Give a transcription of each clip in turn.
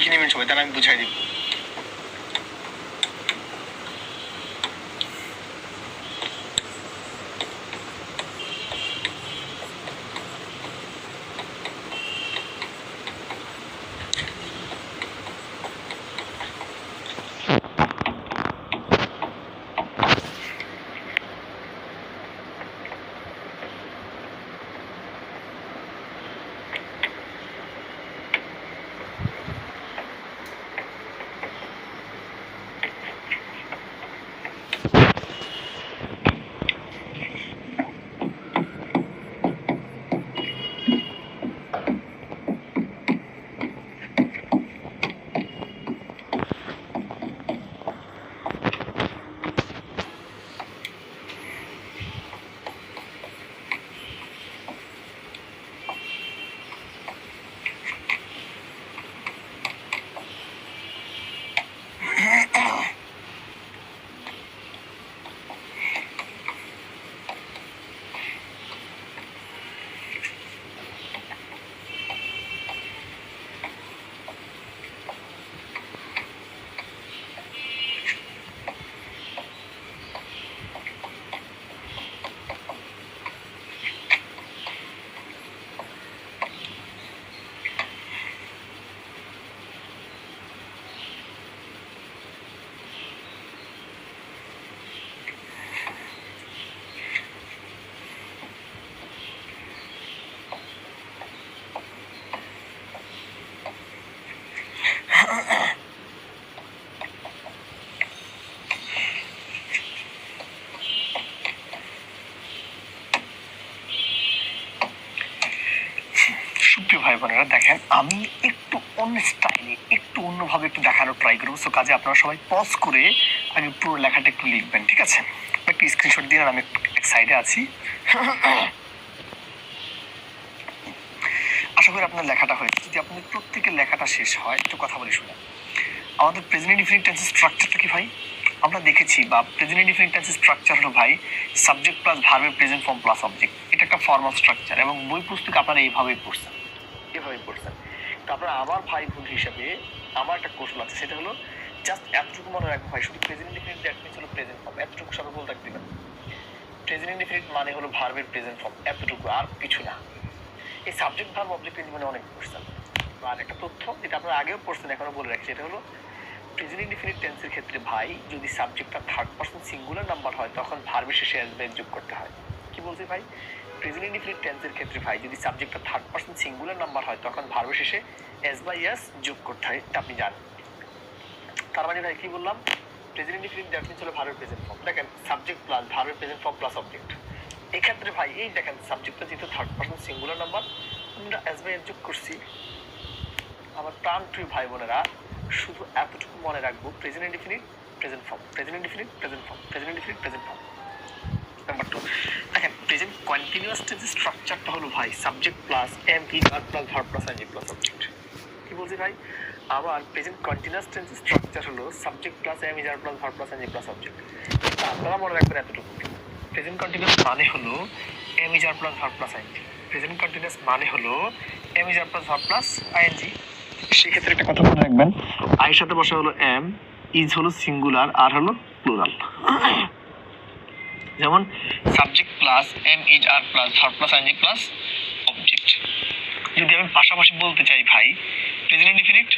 লিখে নেবেন সবাই, তাহলে আমি বুঝাই দিব। ভাই বোনেরা দেখেন, আমি একটু অন্য স্টাইলে একটু অন্যভাবে একটু দেখানোর ট্রাই করবো। সো কাজে আপনারা সবাই পজ করে আগে পুরো লেখাটা একটু লিখবেন, ঠিক আছে? একটু স্ক্রিনশট দিয়ে আমি এক সাইডে আছি। আশা করি আপনার লেখাটা হয়েছে। যদি আপনাদের প্রত্যেকের লেখাটা শেষ হয়, একটু কথা বলি শুনে। আমাদের প্রেজেন্ট ইনডিফিনিট টেন্সের স্ট্রাকচারটা কি ভাই? আমরা দেখেছি বা প্রেজেন্ট ইনডিফিনিট টেন্সের স্ট্রাকচার হলো ভাই সাবজেক্ট প্লাস ভার্বের প্রেজেন্ট ফর্ম প্লাস অবজেক্ট। এটা একটা ফর্মাল স্ট্রাকচার এবং বই পুস্তকে আপনারা এইভাবেই পড়ছেন, এভাবেই পড়ছেন। তারপরে আমার ভাই বোন হিসাবে আমার একটা কৌশল আছে, সেটা হলো জাস্ট এতটুকু মনে রাখবো ভাই, শুধু প্রেজেন্ট ইনডিফিনিট দ্যাট মিন্স হলো প্রেজেন্ট ফর্ম, এতটুকু সবাই বলে রাখতে দিবেন। প্রেজেন্ট ইনডিফিনিট মানে হলো ভার্বের প্রেজেন্ট ফর্ম, এতটুকু, আর কিছু না। এই সাবজেক্ট ভার্ব অবজেক্ট মানে অনেক পড়ছেন। আর একটা তথ্য যেটা আপনারা আগেও পড়ছেন, এখনো বলে রাখছি, এটা হলো প্রেজেন্ট ইনডিফিনিট টেন্সের ক্ষেত্রে ভাই যদি সাবজেক্টটা থার্ড পারসন সিঙ্গুলার নাম্বার হয় তখন ভার্বের শেষে এস বাই যোগ করতে হয়। কি বলছি ভাই? প্রেজেন্ট ইনডিফিনিট টেন্সের ক্ষেত্রে ভাই যদি সাবজেক্টটা থার্ড পারসন সিঙ্গুলার নাম্বার হয় তখন ভার্বের শেষে এস বাই এস যোগ করতে হয়, এটা আপনি জানেন। তার মানে ভাই কি বললাম? প্রেজেন্ট ইনডিফিনিট দ্যাট মিন্স হলো ভার্বের প্রেজেন্ট ফর্ম। দেখেন সাবজেক্ট প্লাস ভার্বের প্রেজেন্ট ফর্ম প্লাস অবজেক্ট। এক্ষেত্রে ভাই এই দেখেন সাবজেক্টটা যেহেতু থার্ড পারসন সিঙ্গুলার নাম্বার, আমরা এস বাই এস যোগ করছি। আমার প্রাণপ্রিয় ভাই বোনেরা শুধু এতটুকু মনে রাখবো, present indefinite present form, present indefinite present form, present indefinite present form. Number 2 দেখেন প্রেজেন্ট কন্টিনিউয়াস টেন্সের স্ট্রাকচারটা হলো ভাই subject plus am V are plus verb plus ING plus object. কি বলছি ভাই? আবার প্রেজেন্ট কন্টিনিউয়াস টেন্সের স্ট্রাকচার হলো subject plus am is are plus verb plus ING plus object. আপনারা মনে রাখবেন এতটুকু, প্রেজেন্ট কন্টিনিউয়াস মানে হলো am is are plus verb plus ING. Present continuous মানে হলো am is are plus verb plus ING. সেক্ষেত্রে একটা কথা মনে রাখবেন, আয়ের সাথে বসা হলো এম, ইজ হলো সিঙ্গুলার, আর হলো প্লুরাল। যেমন subject plus am is are plus verb plus ING plus object. যদি আমি পাশাপাশি বলতে চাই ভাই present indefinite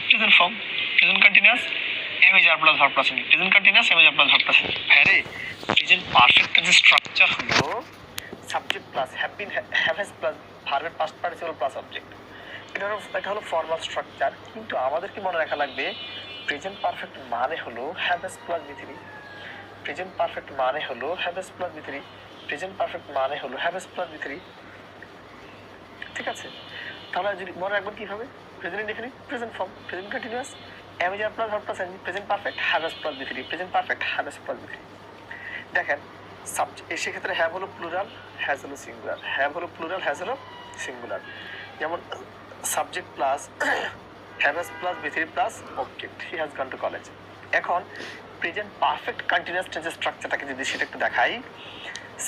present form, present continuous am is are plus verb plus ING, present continuous am is are plus verb plus ING. হ্যাঁ রে, present perfect টেন্সের structure হলো subject plus have been have has plus ভার্বের past participle plus object. এটা হলো formal structure, কিন্তু আমাদেরকে মনে রাখা লাগবে প্রেজেন্ট পারফেক্ট মানে হলো have has plus V three, present perfect মানে হলো have has plus V three, present perfect মানে হলো have has plus V three. ঠিক আছে? তাহলে যদি মনে রাখবেন কিভাবে, present indefinite present form, present continuous am is are plus verb plus ING, present perfect have has plus V three, present perfect have has plus V three. দেখেন সেক্ষেত্রে have হলো প্লুরাল, হ্যাজ হলো সিঙ্গুলার, হ্যাভ হলো plural, has হলো singular. যেমন subject plus have has plus V three plus object, he has gone to college. এখন present perfect continuous টেন্সের স্ট্রাকচারটাকে যদি সেটা একটু দেখাই,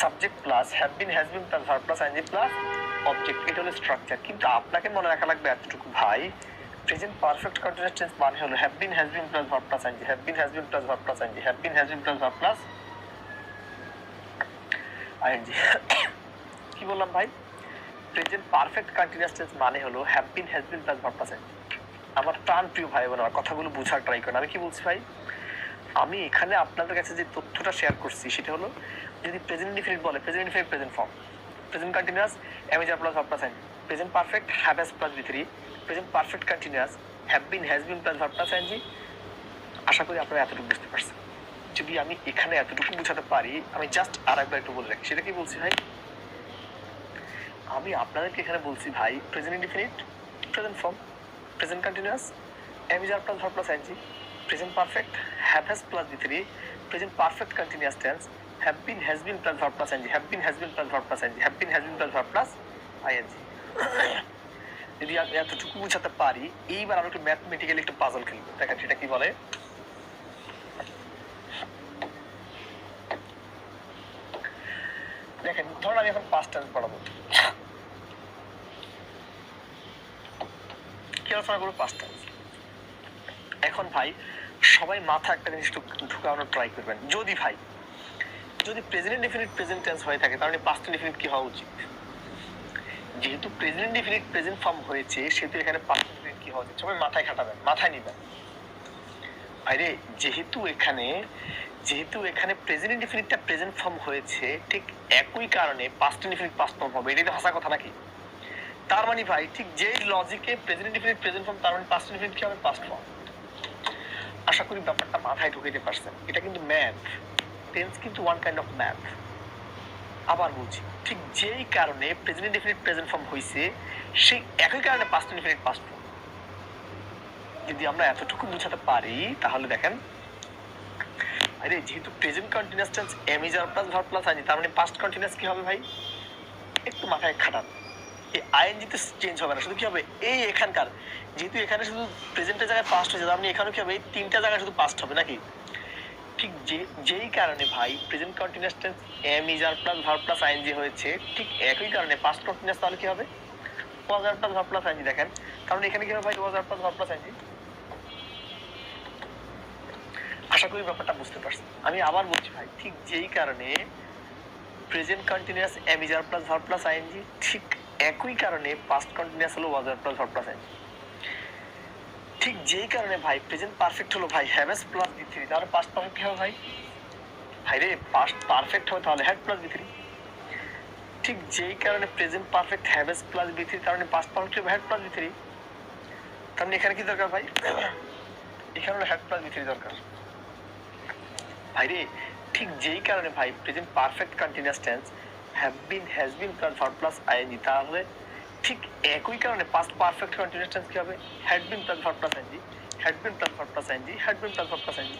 subject plus have been has been plus verb plus ING plus object, এটা হলো স্ট্রাকচার। কিন্তু আপনাকে মনে রাখা লাগবে এতটুকু ভাই, প্রেজেন্ট পারফেক্ট কন্টিনিউয়াস টেন্স মানে হলো have been has been plus verb plus ING, have been has been plus verb plus ING, have been has been plus verb plus ING. কি বললাম ভাই? প্রেজেন্ট পারফেক্ট কন্টিনিউয়াস টেন্স মানে হলো have been has been plus verb plus ING. আমার প্রাণ প্রিয় ভাই বোন, আমার কথাগুলো বোঝার ট্রাই করেন। আমি কি বলছি ভাই? আমি এখানে আপনাদের কাছে যে তথ্যটা শেয়ার করছি সেটা হলো, যদি প্রেজেন্ট ইনডিফিনিট বলে present indefinite present form, present continuous am is are plus verb plus ING, present perfect have has plus V three, present perfect continuous have been has been plus verb plus ING. আশা করি আপনারা এতটুকু বুঝতে পারছেন। যদি আমি এখানে এতটুকু বুঝাতে পারি, আমি জাস্ট আর একবার একটু বলে রাখি, সেটা কি বলছি ভাই? আমি আপনাদেরকে এখানে বলছি ভাই present indefinite present form, present continuous am is are plus verb plus ING, present perfect have has plus V three, present perfect continuous tense have been has been plus verb plus ING, have been has been plus verb plus ING, have been has been plus verb plus ING. যদি আমি এতটুকু বুঝাতে পারি, এইবার আমরা একটু mathematically একটু puzzle খেলবো। দেখেন সেটা কি বলে। দেখেন ধরুন আমি এখন পাস্ট টেন্স পড়াবো, কি আলোচনা করবো? Past tense. এখন ভাই সবাই মাথা একটা জিনিস ঢুকানোর ট্রাই করবেন। যদি ভাই যদি প্রেজেন্ট ইনডিফিনিট প্রেজেন্ট টেন্স হয়ে থাকে, তাহলে পাস্ট ইনডিফিনিট কি হওয়া উচিত? যেহেতু প্রেজেন্ট ইনডিফিনিট প্রেজেন্ট ফর্ম হয়েছে, সেহেতু এখানে পাস্ট ইনডিফিনিট কি হওয়া উচিত? সবাই মাথায় খাটাবেন, মাথায় নিবেন। আরে যেহেতু এখানে প্রেজেন্ট ইনডিফিনিটটা প্রেজেন্ট ফর্ম হয়েছে, ঠিক একই কারণে পাস্ট ইনডিফিনিট পাস্ট ফর্ম হবে। এটাই তো হাসা কথা নাকি? তার মানে ভাই ঠিক যে লজিকে প্রেজেন্ট ইনডিফিনিট প্রেজেন্ট ফর্ম, তার মানে পাস্ট ইনডিফিনিট কি হবে? Past form. আশা করি ব্যাপারটা মাথায় ঢুকাইতে পারছেন। এটা কিন্তু ম্যাথ, টেন্স কিন্তু ওয়ান কাইন্ড অফ ম্যাথ। আবার বলছি, ঠিক যেই কারণে প্রেজেন্ট ইনডিফিনিট প্রেজেন্ট ফর্ম হয়েছে, সেই একই কারণে পাস্ট ইনডিফিনিট পাস্ট ফর্ম। যদি আমরা এতটুকু বুঝাতে পারি, তাহলে দেখেন, আরে যেহেতু present continuous tense am is are plus verb plus ING, তার মানে পাস্ট কন্টিনিউয়াস কি হবে ভাই? একটু মাথায় খাটান। এই আইএনজি তো চেঞ্জ হবে না, শুধু কি হবে? এই এখানকার, যেহেতু এখানে শুধু প্রেজেন্টের জায়গায় পাস্ট হয়েছে, তার মানে এখানে কি হবে? এই তিনটা জায়গায় শুধু পাস্ট হবে নাকি? ঠিক যেই কারণে ভাই present continuous tense am is are plus verb plus ING হয়েছে, ঠিক একই কারণে পাস্ট কন্টিনিউয়াস তাহলে কি হবে? Was are plus verb plus ING. দেখেন কারণ এখানে কি হবে ভাই? Was are plus verb plus ING. আশা করি ব্যাপারটা বুঝতে পারছেন। আমি আবার বলছি ভাই, ঠিক যেই কারণে present continuous am is are plus verb plus ING, ঠিক একই কারণে পাস্ট কন্টিনিউয়াস হলো was are plus verb plus ING. ঠিক যেই কারণে ভাই প্রেজেন্ট পারফেক্ট হলো ভাই have has plus V three, তাহলে পাস্ট পারফেক্ট কি হবে ভাই? ভাই রে পাস্ট পারফেক্ট হবে তাহলে হ্যাড প্লাস বি থ্রি। ঠিক যেই কারণে present perfect have has plus V three, তার মানে পাস্ট পারফেক্ট হবে হ্যাড প্লাস বি থ্রি। তার মানে এখানে কি দরকার ভাই? এখানে হলো হ্যাড প্লাস বি থ্রি দরকার। ভাই রে ঠিক যেই কারণে ভাই present perfect continuous tense have been has been plus verb plus ING, তাহলে ঠিক একই কারণে পাস্ট পারফেক্ট কন্টিনিউয়াস টেন্স কি হবে? Had been plus verb plus ING, had been plus verb plus ING, had been plus verb plus ING.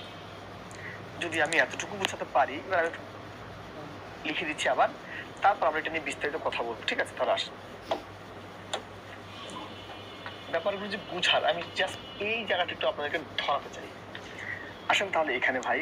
যদি আমি এতটুকু বোঝাতে পারি, এবার আমি লিখে দিচ্ছি আবার, তারপর আমরা এটা নিয়ে বিস্তারিত কথা বলবো। ঠিক আছে, তাহলে আসুন ব্যাপারগুলো যে বুঝার, আমি জাস্ট এই জায়গাটা একটু আপনাদেরকে ধরাতে চাই। আসেন তাহলে এখানে ভাই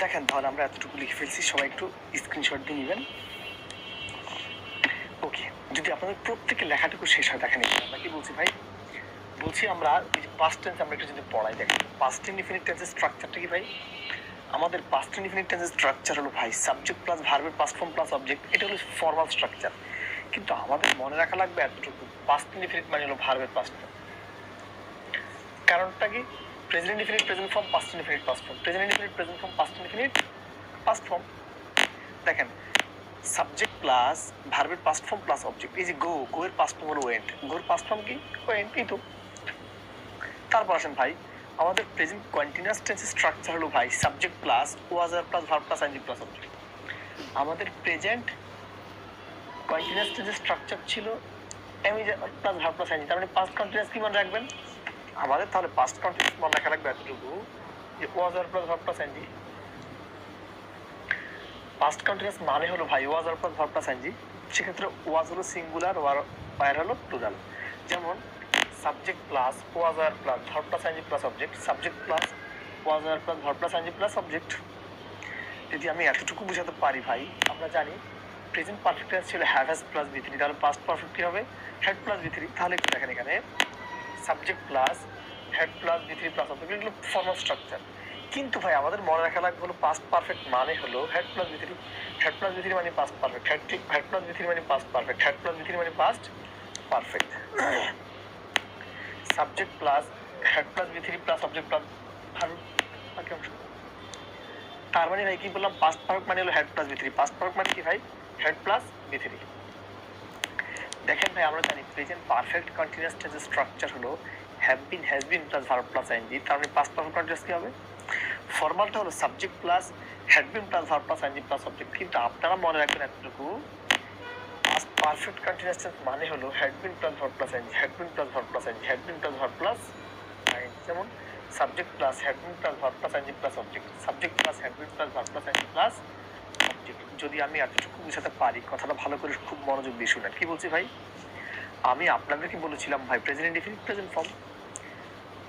দেখেন তাহলে আমরা এতটুকু লিখে ফেলছি, সবাই একটু স্ক্রিনশট দিয়ে নেবেন। ওকে, যদি আপনাদের প্রত্যেকের লেখাটুকু শেষ হয় দেখেন আমরা কি বলছি ভাই, বলছি আমরা এই যে পাস্ট টেন্স আমরা একটু যদি পড়াই, দেখেন পাস্ট ইনডিফিনিট টেন্সের স্ট্রাকচারটা কি ভাই, আমাদের পাস্ট ইনডিফিনিট টেন্সের স্ট্রাকচার হলো ভাই সাবজেক্ট প্লাস ভার্বের পাস্ট ফর্ম প্লাস অবজেক্ট, এটা হলো ফর্মাল স্ট্রাকচার। কিন্তু আমাদের মনে রাখা লাগবে এতটুকু, পাস্ট ইনডিফিনিট মানে হলো ভার্বের পাস্ট ফর্ম। কারণটা কি, present indefinite present form, past indefinite past form, present indefinite present form, past indefinite past form. দেখেন সাবজেক্ট প্লাস ভার্বের পাস্ট ফর্ম প্লাস অবজেক্ট, এই যে গো, গো এর পাস্ট ফর্ম হলো ওয়েন্ট, গোর পাস্ট ফর্ম কি ওয়েন্ট, এই তো। তারপর আসেন ভাই আমাদের প্রেজেন্ট কন্টিনিউয়াস টেন্সের স্ট্রাকচার হলো ভাই subject plus was are plus verb plus ING plus object. আমাদের প্রেজেন্ট কন্টিনিউয়াস টেন্সের স্ট্রাকচার ছিল am is plus verb plus ING, তার মানে পাস্ট কন্টিনিউয়াস কি মনে রাখবেন আমাদের, তাহলে পাস্ট কন্টিনিউয়াস মনে রাখা লাগবে এতটুকু যে was are plus verb plus ING. Past continuous মানে হলো ভাই was are plus verb plus ING, সেক্ষেত্রে ওয়াজ হলো সিঙ্গুলার, ওয়ার হলো প্লুরাল। যেমন subject plus was are plus verb plus ING plus object, subject plus was are plus verb plus ING plus object. যদি আমি এতটুকু বুঝাতে পারি ভাই, আমরা জানি প্রেজেন্ট পারফেক্ট টেন্স ছিল have has plus V three, তাহলে পাস্ট পারফেক্ট কি হবে হ্যাড প্লাস বি থ্রি। তাহলে একটু দেখেন এখানে subject plus had plus V three plus object, এগুলো ফর্মাল স্ট্রাকচার। কিন্তু ভাই আমাদের মনে রাখা লাগবে হলো পাস্ট পারফেক্ট মানে হলো had plus V three, had plus V three মানে past perfect, had plus V three মানে past perfect, had plus V three মানে past perfect. Subject plus had plus V three plus object plus verb, বাকি অংশ। তার মানে ভাই কি বললাম, পাস্ট পারফেক্ট মানে হলো had plus V three, past perfect মানে কি ভাই হেড প্লাস বি থ্রি। দেখেন ভাই আমরা জানি প্রেজেন্ট পারফেক্ট কন্টিনিউয়াস টেন্সের স্ট্রাকচার হলো have been, has been plus verb plus ING, তার মানে পাস্ট পারফেক্ট কন্টিনিউয়াস কি হবে, ফর্মালটা হলো subject plus had been plus verb plus ING plus object. কিন্তু আপনারা মনে রাখবেন এতটুকু, পাস্ট পারফেক্ট কন্টিনিউয়াস টেন্স মানে হলো had been plus verb plus ING, had been plus verb plus ING, had been plus verb plus ING. যেমন subject plus had been plus verb plus ING plus object, subject plus had been plus verb plus ING plus object. যদি আমি এতটুকু বুঝাতে পারি, কথাটা ভালো করে খুব মনোযোগ দিয়ে শুনেন কি বলছি ভাই। আমি আপনাদেরকে বলেছিলাম ভাই প্রেজেন্ট ইনডিফিনিট প্রেজেন্ট ফর্ম,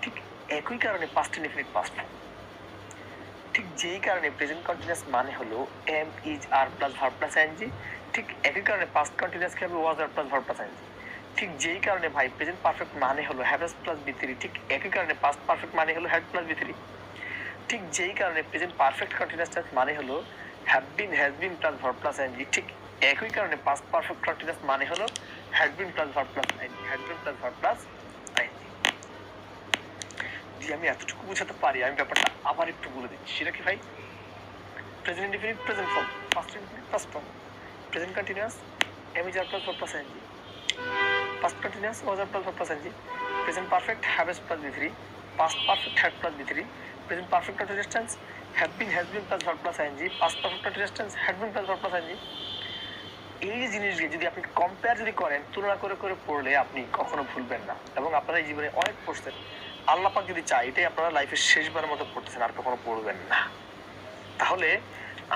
ঠিক একই কারণে পাস্ট ইনডিফিনিট পাস্ট ফর্ম, ঠিক যেই কারণে প্রেজেন্ট কন্টিনিউয়াস মানে হলো am is are plus verb plus ING, ঠিক একই কারণে পাস্ট কন্টিনিউয়াস কি হবে was are plus verb plus ING. ঠিক যেই কারণে ভাই প্রেজেন্ট পারফেক্ট মানে হলো হ্যাভ প্লাস বি থ্রি, ঠিক একই কারণে পাস্ট পারফেক্ট মানে হলো হ্যাড প্লাস বি থ্রি। ঠিক যেই কারণে প্রেজেন্ট পারফেক্ট কন্টিনিউয়াস টেন্স মানে হলো have been, has been plus verb plus ING, ঠিক একই কারণে পাস্ট পারফেক্ট কন্টিনিউয়াস মানে হলো had been plus verb plus ING, had been plus verb plus ING. যদি আমি এতটুকু বুঝাতে পারি, আমি ব্যাপারটা আবার একটু বলে দিচ্ছি, সেটা কি ভাই, present indefinite present form, past indefinite past form, present continuous am is are plus verb plus ING, past continuous was are plus verb plus ING, present perfect have has plus V three, past perfect had plus V three, present perfect continuous tense have been, has been plus verb plus ING, past perfect continuous tense had been plus verb plus ING. এই জিনিসগুলো যদি আপনি compare যদি করেন, তুলনা করে করে পড়লে আপনি কখনো ভুলবেন না, এবং আপনারা এই জীবনে অনেক পড়ছেন, আল্লাহ পাক যদি চায় এটাই আপনারা লাইফের শেষবারের মতো পড়তেছেন, আর কখনো পড়বেন না। তাহলে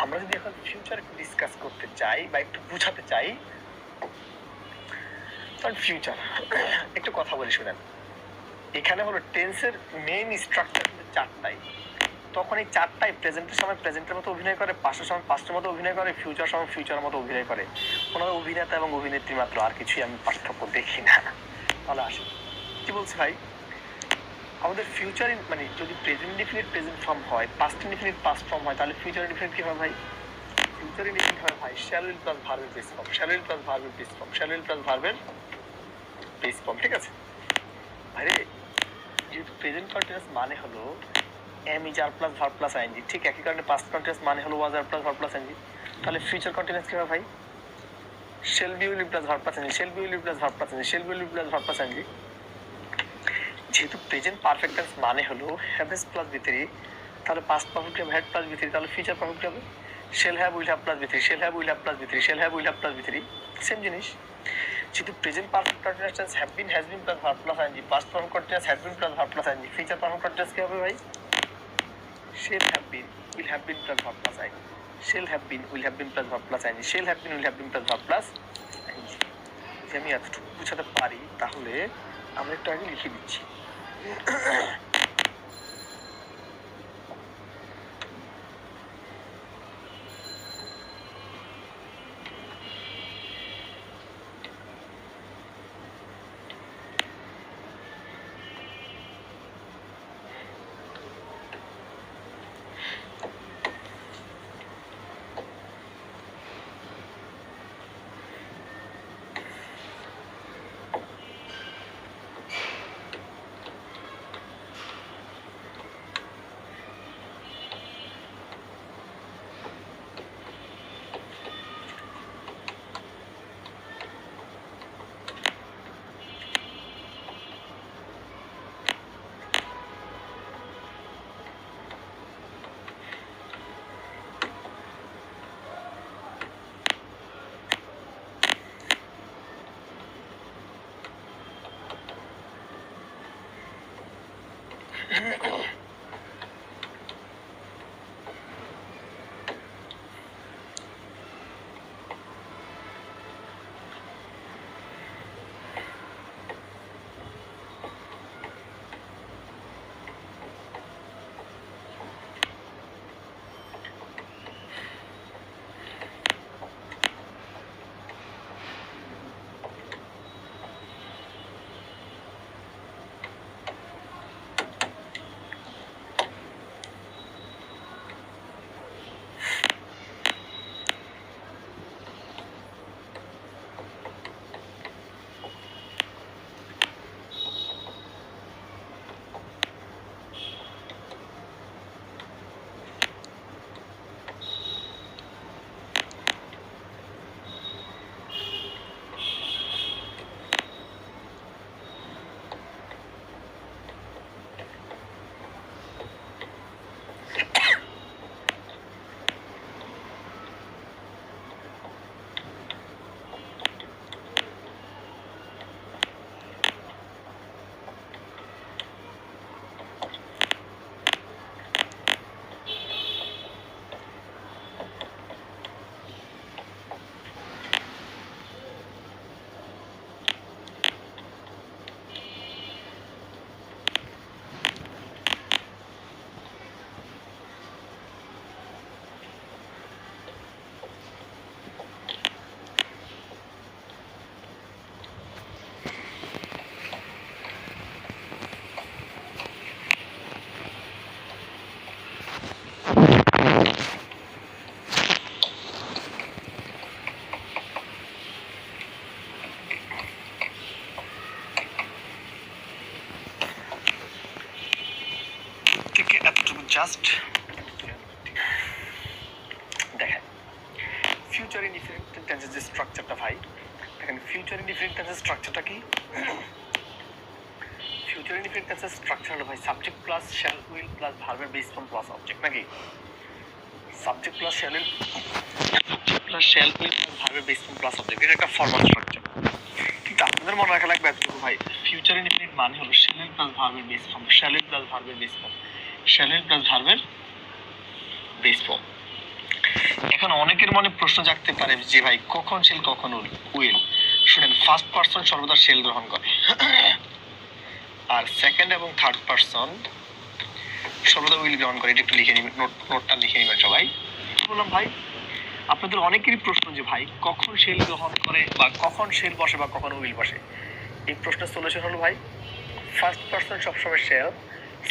আমরা যদি এখন ফিউচার একটু ডিসকাস করতে চাই বা একটু বুঝাতে চাই, তখন ফিউচার একটু কথা বলি শুনেন। এখানে হলো টেন্সের মেইন স্ট্রাকচার কিন্তু চারটাই, তখন এই চারটাই প্রেজেন্টের সময় প্রেজেন্টের মতো অভিনয় করে, পাস্টের সময় পাস্টের মতো অভিনয় করে, ফিউচার সময় ফিউচারের মতো অভিনয় করে। ওনারা অভিনেতা এবং অভিনেত্রী মাত্র, আর কিছুই আমি পার্থক্য দেখি না। তাহলে আসি কি বলছি ভাই, আমাদের ফিউচার মানে যদি প্রেজেন্ট ইনডিফিনিট প্রেজেন্ট ফর্ম হয়, পাস্ট ইনডিফিনিট পাস্ট ফর্ম হয়, তাহলে ফিউচার ইনডিফিনিট কি হবে ভাই, ফিউচার ইনডিফিনিট হবে ভাই শ্যাল উইল প্লাস ভার্বের base form, shall will plus ভার্বের base form, shall will plus ভার্বের বেস ফর্ম। ঠিক আছে আরে, যেহেতু প্রেজেন্ট কন্টিনিউয়াস মানে হলো am is are plus verb plus ING, ঠিক একই কারণে পাস্ট কন্টিনিউয়াস মানে হলো was are plus verb plus ING, তাহলে ফিউচার কন্টিনিউয়াস কি হবে ভাই, shall be will plus verb plus ING, shall be will plus verb plus ING, shall be will plus verb plus ING. যেহেতু present perfect tense মানে হলো have has plus V three, তাহলে past perfect হবে had plus V three, তাহলে future perfect হবে shall have will have plus V three, shall have will have plus V three, shall have will have plus V three, same জিনিস। যেহেতু present perfect continuous tense have been, has been plus verb plus ING, past perfect continuous had been plus verb plus ING, future perfect continuous কি হবে ভাই, shall have been will have been plus verb plus ING, shall have been will have been plus verb plus ING, shall have been will have been plus verb plus ING. যদি আমি এতটুকু বুঝাতে পারি, তাহলে আমরা একটু আগে লিখে দিচ্ছি। জাস্ট দেখেন ফিউচার ইনডিফিনিট টেন্সের যে স্ট্রাকচারটা ভাই, দেখেন ফিউচার ইনডিফিনিট টেন্সের স্ট্রাকচারটা কি? ফিউচার ইনডিফিনিট টেন্সের স্ট্রাকচার হলো ভাই subject plus shall will plus ভার্বের বেস ফর্ম প্লাস অবজেক্ট, নাকি? Subject plus shall will plus shall will plus ভার্বের বেস ফর্ম প্লাস অবজেক্ট, এটা একটা ফর্মাল স্ট্রাকচার। কিন্তু আপনাদের মনে রাখা লাগবে এতটুকু ভাই, ফিউচার ইনডিফিনিট মানে হলো শ্যাল উইল প্লাস ভার্বের base form, shall will plus ভার্বের base form, shall will plus ভার্বের বেস ফর্ম। এখন অনেকের মনে প্রশ্ন জাগতে পারে যে ভাই কখন শেল কখন উইল। শুনেন, ফার্স্ট পারসন সর্বদা শেল গ্রহণ করে, আর সেকেন্ড এবং থার্ড পারসন সর্বদা উইল গ্রহণ করে। এটা একটু লিখে নিবেন, নোটটা লিখে নিবেন সবাই। বললাম ভাই আপনাদের অনেকেরই প্রশ্ন যে ভাই কখন শেল গ্রহণ করে বা কখন শেল বসে বা কখন উইল বসে। এই প্রশ্নের সলিউশন হলো ভাই ফার্স্ট পারসন সবসময় শেল,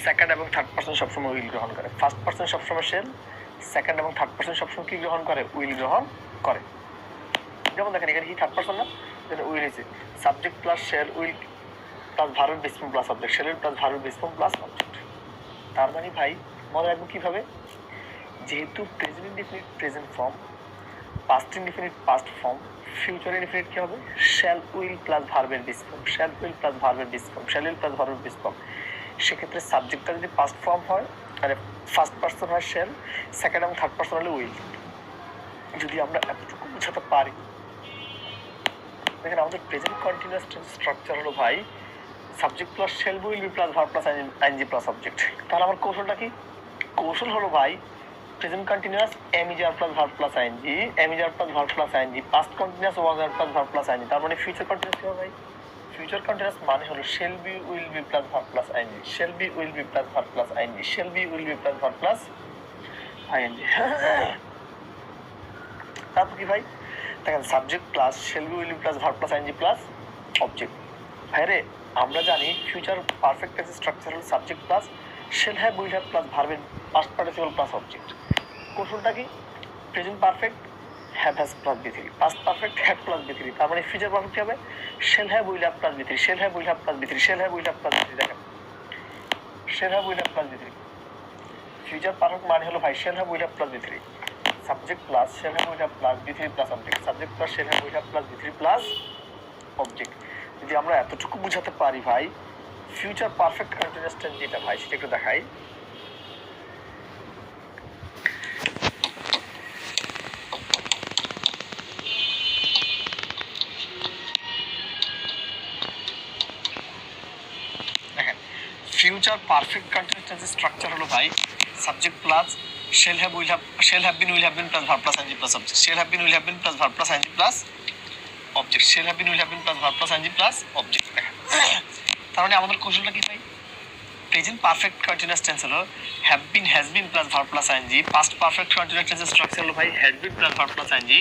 সেকেন্ড এবং থার্ড পারসন সবসময় উইল গ্রহণ করে। ফার্স্ট পারসন সবসময় শেল, সেকেন্ড এবং থার্ড পারসন সবসময় কি গ্রহণ করে? উইল গ্রহণ করে। যেমন দেখেন এখানে কি থার্ড পারসন না, উইল হয়েছে subject plus shall will plus verb base form plus object, shall plus verb base form plus object. তার মানে ভাই মনে রাখবো কিভাবে, যেহেতু present indefinite present form, past indefinite past form, future indefinite কি হবে? শ্যাল উইল প্লাস ভার্বের base form, shall will plus ভার্বের base form, shall will plus ভার্বের বেস ফর্ম। সেক্ষেত্রে সাবজেক্টটা যদি পাস্ট ফর্ম হয়, মানে ফার্স্ট পারসন হয় শ্যাল, সেকেন্ড এবং থার্ড পারসন হলে উইল। যদি আমরা এতটুকু বোঝাতে পারি, দেখেন আমাদের প্রেজেন্ট কন্টিনিউয়াস টেন্স স্ট্রাকচার হলো ভাই subject plus shall will be plus verb plus ING plus object. তাহলে আমার কৌশলটা কি? কৌশল হলো ভাই present continuous am is are plus verb plus ING, am is are plus verb plus ING, past continuous was are plus verb plus ING. তার মানে ফিউচার কন্টিনিউয়াস কি হবে ভাই? ফিউচার কন্টিনিউয়াস মানে হলো shall be will be plus verb plus ING, shall be will be plus verb plus ING, shall be will be plus verb plus ING. তারপর কি ভাই? দেখেন subject plus shall be will be plus verb plus ING plus object. ভাইরে আমরা জানি future perfect tense structure হলো subject plus shall have will have plus ভার্বের past participle plus object. কৌশলটা কি? Present perfect have has plus V three, past perfect have plus V three. তার মানে future perfect হবে shall have will have plus V three, shall have will have plus V three, shall have will have plus V three. দেখেন shall have will have plus V three. Future perfect মানে হলো ভাই shall have will have plus V three, subject plus shall have will have plus V three plus object, subject plus shall have will have plus V three plus object. যদি আমরা এতটুকু বুঝাতে পারি ভাই future perfect continuous tense যেটা ভাই সেটা একটু দেখাই। ফিউচার পারফেক্ট কন্টিনিউয়াস টেন্সের স্ট্রাকচার হলো ভাই subject plus shall have will have been plus verb plus ing plus object shall have been will have been plus verb plus ing plus object shall have been will have been plus verb plus ing plus object তার মানে আমাদের কৌশলটা কি ভাই present perfect continuous tense হলো have been has been plus verb plus ing past perfect continuous tense structure হলো ভাই had been plus verb plus ing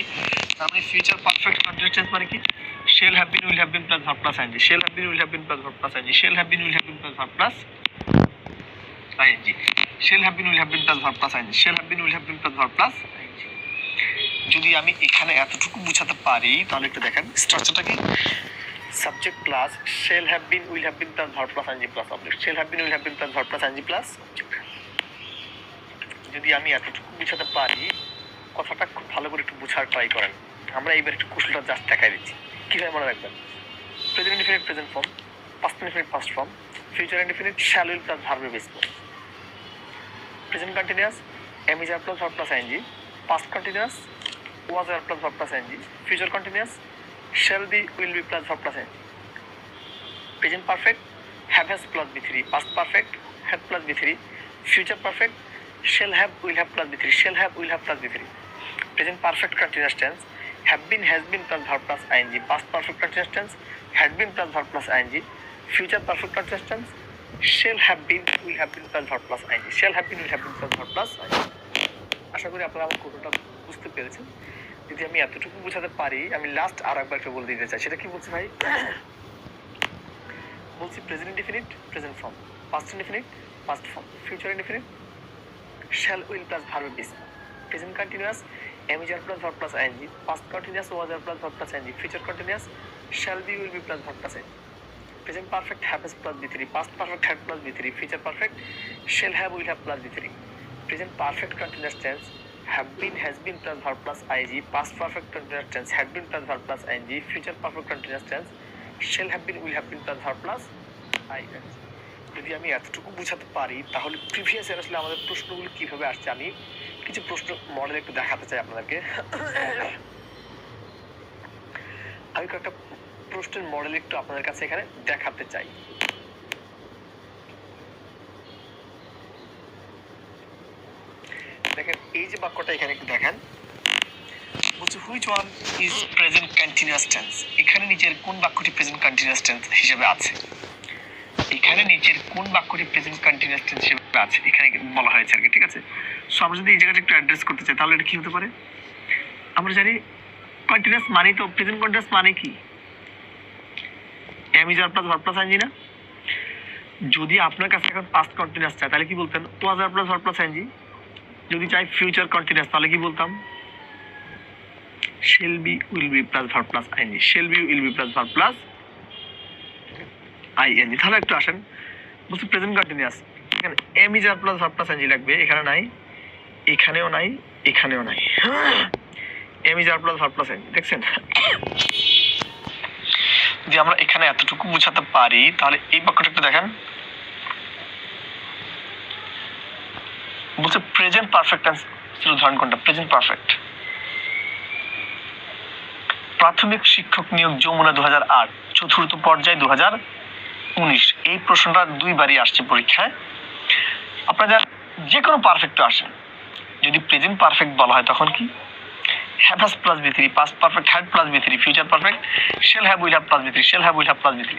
তার মানে ফিউচার পারফেক্ট কন্টিনিউয়াস টেন্স মানে কি shall have been will have been plus verb plus ing shall have been will have been plus verb plus ing shall have been will have been plus verb plus ing shall have been will have been plus verb plus ing shall have been will have been plus verb plus ing যদি আমি এখানে এতটুকু বোঝাতে পারি তাহলে একটু দেখেন স্ট্রাকচারটা কি subject plus shall have been will have been plus verb plus ing plus object shall have been will have been plus verb plus ing plus object যদি আমি এতটুকু বোঝাতে পারি কথাটা খুব ভালো করে একটু বোঝার ট্রাই করেন আমরা এইবার একটু কৌশলটা জাস্ট দেখাই দিচ্ছি কিভাবে মনে রাখবেন present indefinite present form past indefinite past form future indefinite shall will plus verb base form present continuous am is plus verb plus ing past continuous was plus verb plus ing future continuous shall be will be plus verb plus ing present perfect have has plus b3 past perfect had plus b3 future perfect shall have will have plus b3 shall have will have plus b3 present perfect continuous tense have been has been plus verb plus ing past perfect continuous tense had been plus verb plus ing future perfect continuous tense shall have been will have been plus verb plus ing shall have been will have been plus verb plus ing আশা করি আপনারা আমার কৌশলটা বুঝতে পেরেছেন যদি আমি এতটুকু বোঝাতে পারি আমি লাস্ট আর একবার একটু বলে দিতে চাই সেটা কি বলছি ভাই বলছি present indefinite present form past indefinite past form future indefinite shall will plus verb base present continuous am is plus verb plus ing past continuous was plus verb plus ing future continuous shall be will be plus verb plus ing present perfect have has plus b3 past perfect had plus b3 future perfect shall have will have plus b3 present perfect continuous tense have been has been plus verb plus ing past perfect continuous tense had been plus verb plus ing future perfect continuous tense shall have been will have been plus verb plus ing যদি আমি এতটুকু বোঝাতে পারি তাহলে previous year আসলে আমাদের প্রশ্নগুলো কিভাবে আসছে আমি কিছু প্রশ্ন মডেল একটু দেখাতে চাই আপনাদেরকে আমি কয়েকটা প্রশ্নের মডেল একটু আপনাদের কাছে এখানে দেখাতে চাই দেখেন এই যে বাক্যটা এখানে একটু দেখেন বলছে which one is present continuous tense এখানে নিচের কোন বাক্যটি প্রেজেন্ট কন্টিনিউয়াস টেন্স হিসেবে আছে এখানে নিচের কোন বাক্যটি প্রেজেন্ট কন্টিনিউয়াস টেন্স হিসেবে আছে এখানে বলা হয়েছে আর কি ঠিক আছে সো আমরা যদি এই জায়গাটা একটু অ্যাড্রেস করতে চাই তাহলে এটা কি হতে পারে আমরা জানি কন্টিনিউয়াস মানে তো প্রেজেন্ট কন্টিনিউয়াস মানে কি am is plus verb plus ing না যদি আপনার কাছে এখন পাস্ট কন্টিনিউয়াস চাই তাহলে কি বলতেন was plus verb plus ing যদি চাই ফিউচার কন্টিনিউয়াস তাহলে কি বলতাম shall be will be plus verb plus ing shall be will be plus verb plus ing তাহলে একটু আসেন বলছি প্রেজেন্ট কন্টিনিউয়াস এখানে am is plus verb plus ing লাগবে এখানে নাই এখানেও নাই এখানেও নাই am is plus verb plus ing দেখছেন যদি আমরা এখানে এতটুকু বোঝাতে পারি তাহলে এই বাক্যটা একটু দেখেন বলছে প্রেজেন্ট পারফেক্ট টেন্স উদাহরণ কোনটা প্রেজেন্ট পারফেক্ট প্রাথমিক শিক্ষক নিয়োগ যমুনা 2008 চতুর্থ পর্যায় 2019 এই প্রশ্নটা দুইবারই আসছে পরীক্ষায় আপনারা যে কোনো পারফেক্ট আসে যদি প্রেজেন্ট পারফেক্ট বলা হয় তখন কি have has plus b3 past perfect had plus b3 future perfect shall have will have plus b3 shall have will have plus b3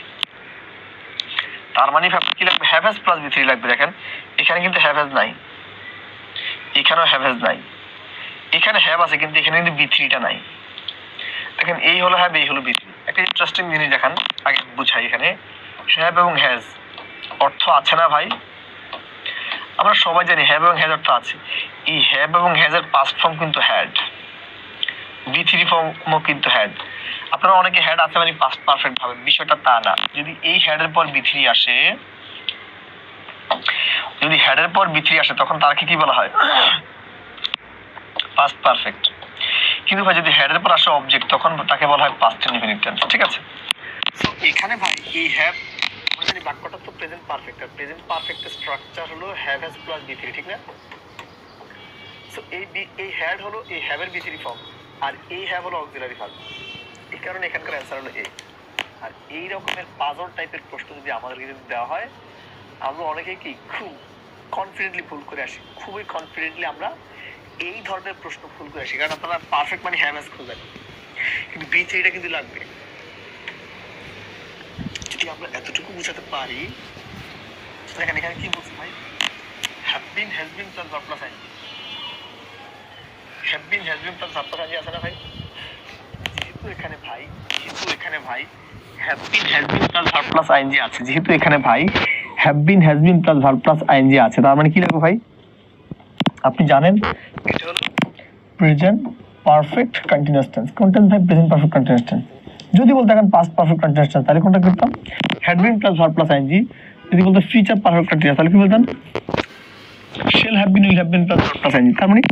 তার মানে কি লাগবে have has plus b3 লাগবে দেখেন এখানে কিন্তু have has নাই এখানেও have has নাই এখানে have আছে কিন্তু এখানে কিন্তু b3 টা নাই দেখেন এই হলো have এই হলো b3 একটা ইন্টারেস্টিং জিনিস দেখেন আগে বুঝাই এখানে have এবং has অর্থ আছে না ভাই আমরা সবাই জানি have এবং has অর্থ আছে এই have এবং has এর পাস্ট ফর্ম কিন্তু had b3 ফর্মও কিন্তু had আপনারা অনেকে had আছে মানে পাস্ট পারফেক্ট ভাবে বিষয়টা তা না যদি এই had এর পর b3 আসে যদি had এর পর b3 আসে তখন তাকে কি বলা হয় পাস্ট পারফেক্ট কিন্তু ভাই যদি had এর পর আসে অবজেক্ট তখন তাকে বলা হয় পাস্ট ইনডিফিনিট টেন্স ঠিক আছে সো এখানে ভাই এই have আমরা জানি বাক্যটা তো প্রেজেন্ট পারফেক্ট আর প্রেজেন্ট পারফেক্টের স্ট্রাকচার হলো have has plus b3 ঠিক না সো এই had হলো এই have এর b3 ফর্ম আর এই have হলো অক্সিলারি ভার্ব এই কারণে এখানকার অ্যানসার হলো এই আর এই রকমের পাজল টাইপের প্রশ্ন যদি আমাদেরকে যদি দেওয়া হয় আমরা অনেকেই কি খুব কনফিডেন্টলি ভুল করে আসি, খুবই কনফিডেন্টলি আমরা এই ধরনের প্রশ্ন ভুল করে আসি, কারণ আপনারা পারফেক্ট মানে হ্যাভ হ্যাজ খোঁজেন, কিন্তু B3টা কিন্তু লাগবে। যদি আমরা এতটুকু বুঝাতে পারি, দেখেন এখানে কি বলছি ভাই, have been has been plus verb plus ING, have been has been plus verb plus ING আছে না ভাই? যেহেতু এখানে ভাই have been has been plus verb plus ING আছে, যেহেতু এখানে ভাই have been has been plus verb plus ING আছে, তার মানে কি লাগবে ভাই? আপনি জানেন এটা হলো প্রেজেন্ট পারফেক্ট কন্টিনিউয়াস টেন্স। কোনটা ভাই? Present perfect continuous tense. যদি বলতে এখন পাস্ট পারফেক্ট কন্টিনিউয়াস টেন্স, তাহলে কোনটা করতাম? Had been plus verb plus ING. যদি বলতে ফিউচার পারফেক্ট কন্টিনিউয়াস, তাহলে কি বলতাম? Shall have been, will have been plus verb plus ING. তার মানে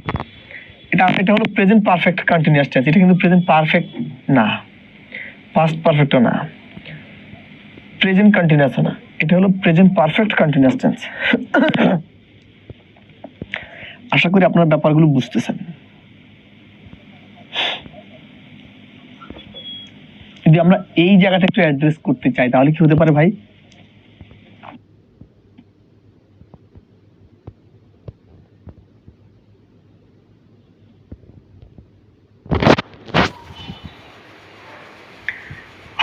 এটা হলো প্রেজেন্ট পারফেক্ট কন্টিনিউয়াস টেন্স। এটা কিন্তু প্রেজেন্ট পারফেক্ট না, পাস্ট পারফেক্টও না, প্রেজেন্ট কন্টিনিউয়াস না, এটা হলো প্রেজেন্ট পারফেক্ট কন্টিনিউয়াস টেন্স। আশা করি আপনারা ব্যাপারগুলো বুঝতেছেন। যদি আমরা এই জায়গাটা একটু অ্যাড্রেস করতে চাই, তাহলে কি হতে পারে ভাই?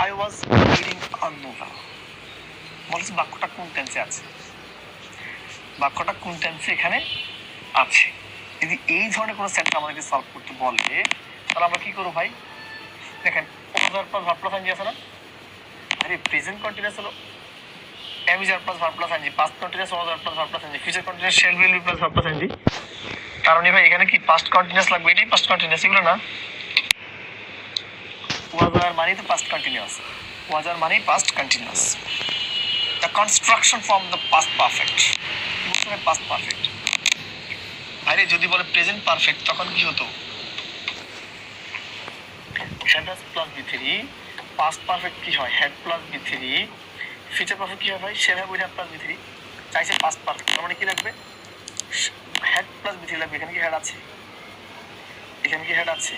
I was reading a novel. বলছে বাক্যটা কোন টেন্সে আছে, বাক্যটা কোন টেন্সে এখানে আছে। যদি এই ধরনের কোনো সেট আমাদেরকে সলভ করতে বলে, তাহলে আমরা কি করবো ভাই? দেখেন ওভার প্লাস ভার্ব প্লাস আইএনজি আছে না? আরে প্রেজেন্ট কন্টিনিউয়াস হলো am is plus verb plus ING, past continuous ওভার plus verb plus ING, future continuous shall will be plus verb plus ING. কারণ ভাই এখানে কি পাস্ট কন্টিনিউয়াস লাগবে, এটাই পাস্ট কন্টিনিউয়াস, এগুলো না। was are মানে তো পাস্ট কন্টিনিউয়াস, was are মানে past continuous. The construction from the past perfect, past perfect. আরে যদি বলে প্রেজেন্ট পারফেক্ট, তখন কি হতো? Had has plus B3, past perfect কি হয়? Had plus B3, future perfect কি হয় ভাই? Shall have will have plus B3। চাইছে পাস্ট পারফেক্ট, তার মানে কি লাগবে? হ্যাড প্লাস B3 লাগবে। এখানে কি হ্যাড আছে? এখানে কি হ্যাড আছে?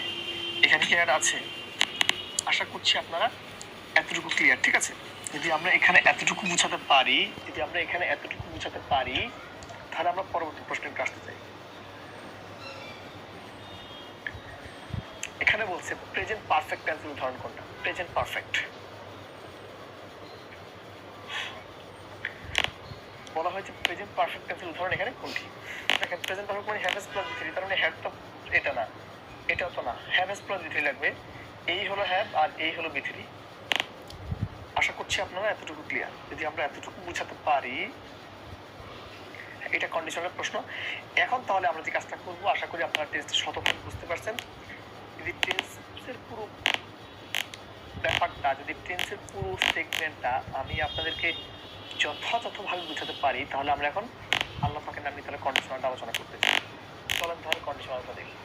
এখানে কি হ্যাড আছে? আশা করছি আপনারা এতটুকু ক্লিয়ার, ঠিক আছে? যদি আমরা এখানে এতটুকু বুঝাতে পারি, তাহলে আমরা পরবর্তী প্রশ্নে আসতে চাই। এখানে বলছে প্রেজেন্ট পারফেক্ট টেন্সের উদাহরণ কোনটা? প্রেজেন্ট পারফেক্ট বলা হয়েছে, প্রেজেন্ট পারফেক্ট টেন্সের উদাহরণ এখানে কোনটি? দেখেন প্রেজেন্ট পারফেক্ট মানে হ্যাভ হ্যাজ প্লাস B3, তার মানে হ্যাভ তো এটা না, এটাও তো না, হ্যাভ হ্যাজ প্লাস B3 লাগবে। এই হলো হ্যাভ আর এই হলো B3। আশা করছি আপনারা এতটুকু ক্লিয়ার। যদি আমরা এতটুকু বুঝাতে পারি, এটা কন্ডিশনাল প্রশ্ন। এখন তাহলে আমরা যে কাজটা করবো, আশা করি আপনারা টেন্সটা শতভাবে বুঝতে পারছেন। যদি টেন্সের পুরো ব্যাপারটা, যদি টেন্সের পুরো সেগমেন্টটা আমি আপনাদেরকে যথাযথভাবে বুঝাতে পারি, তাহলে আমরা এখন আল্লাহ পাকের নামে তাহলে কন্ডিশনালটা আলোচনা করতে চাই। চলেন তাহলে কন্ডিশনালটা দেখি।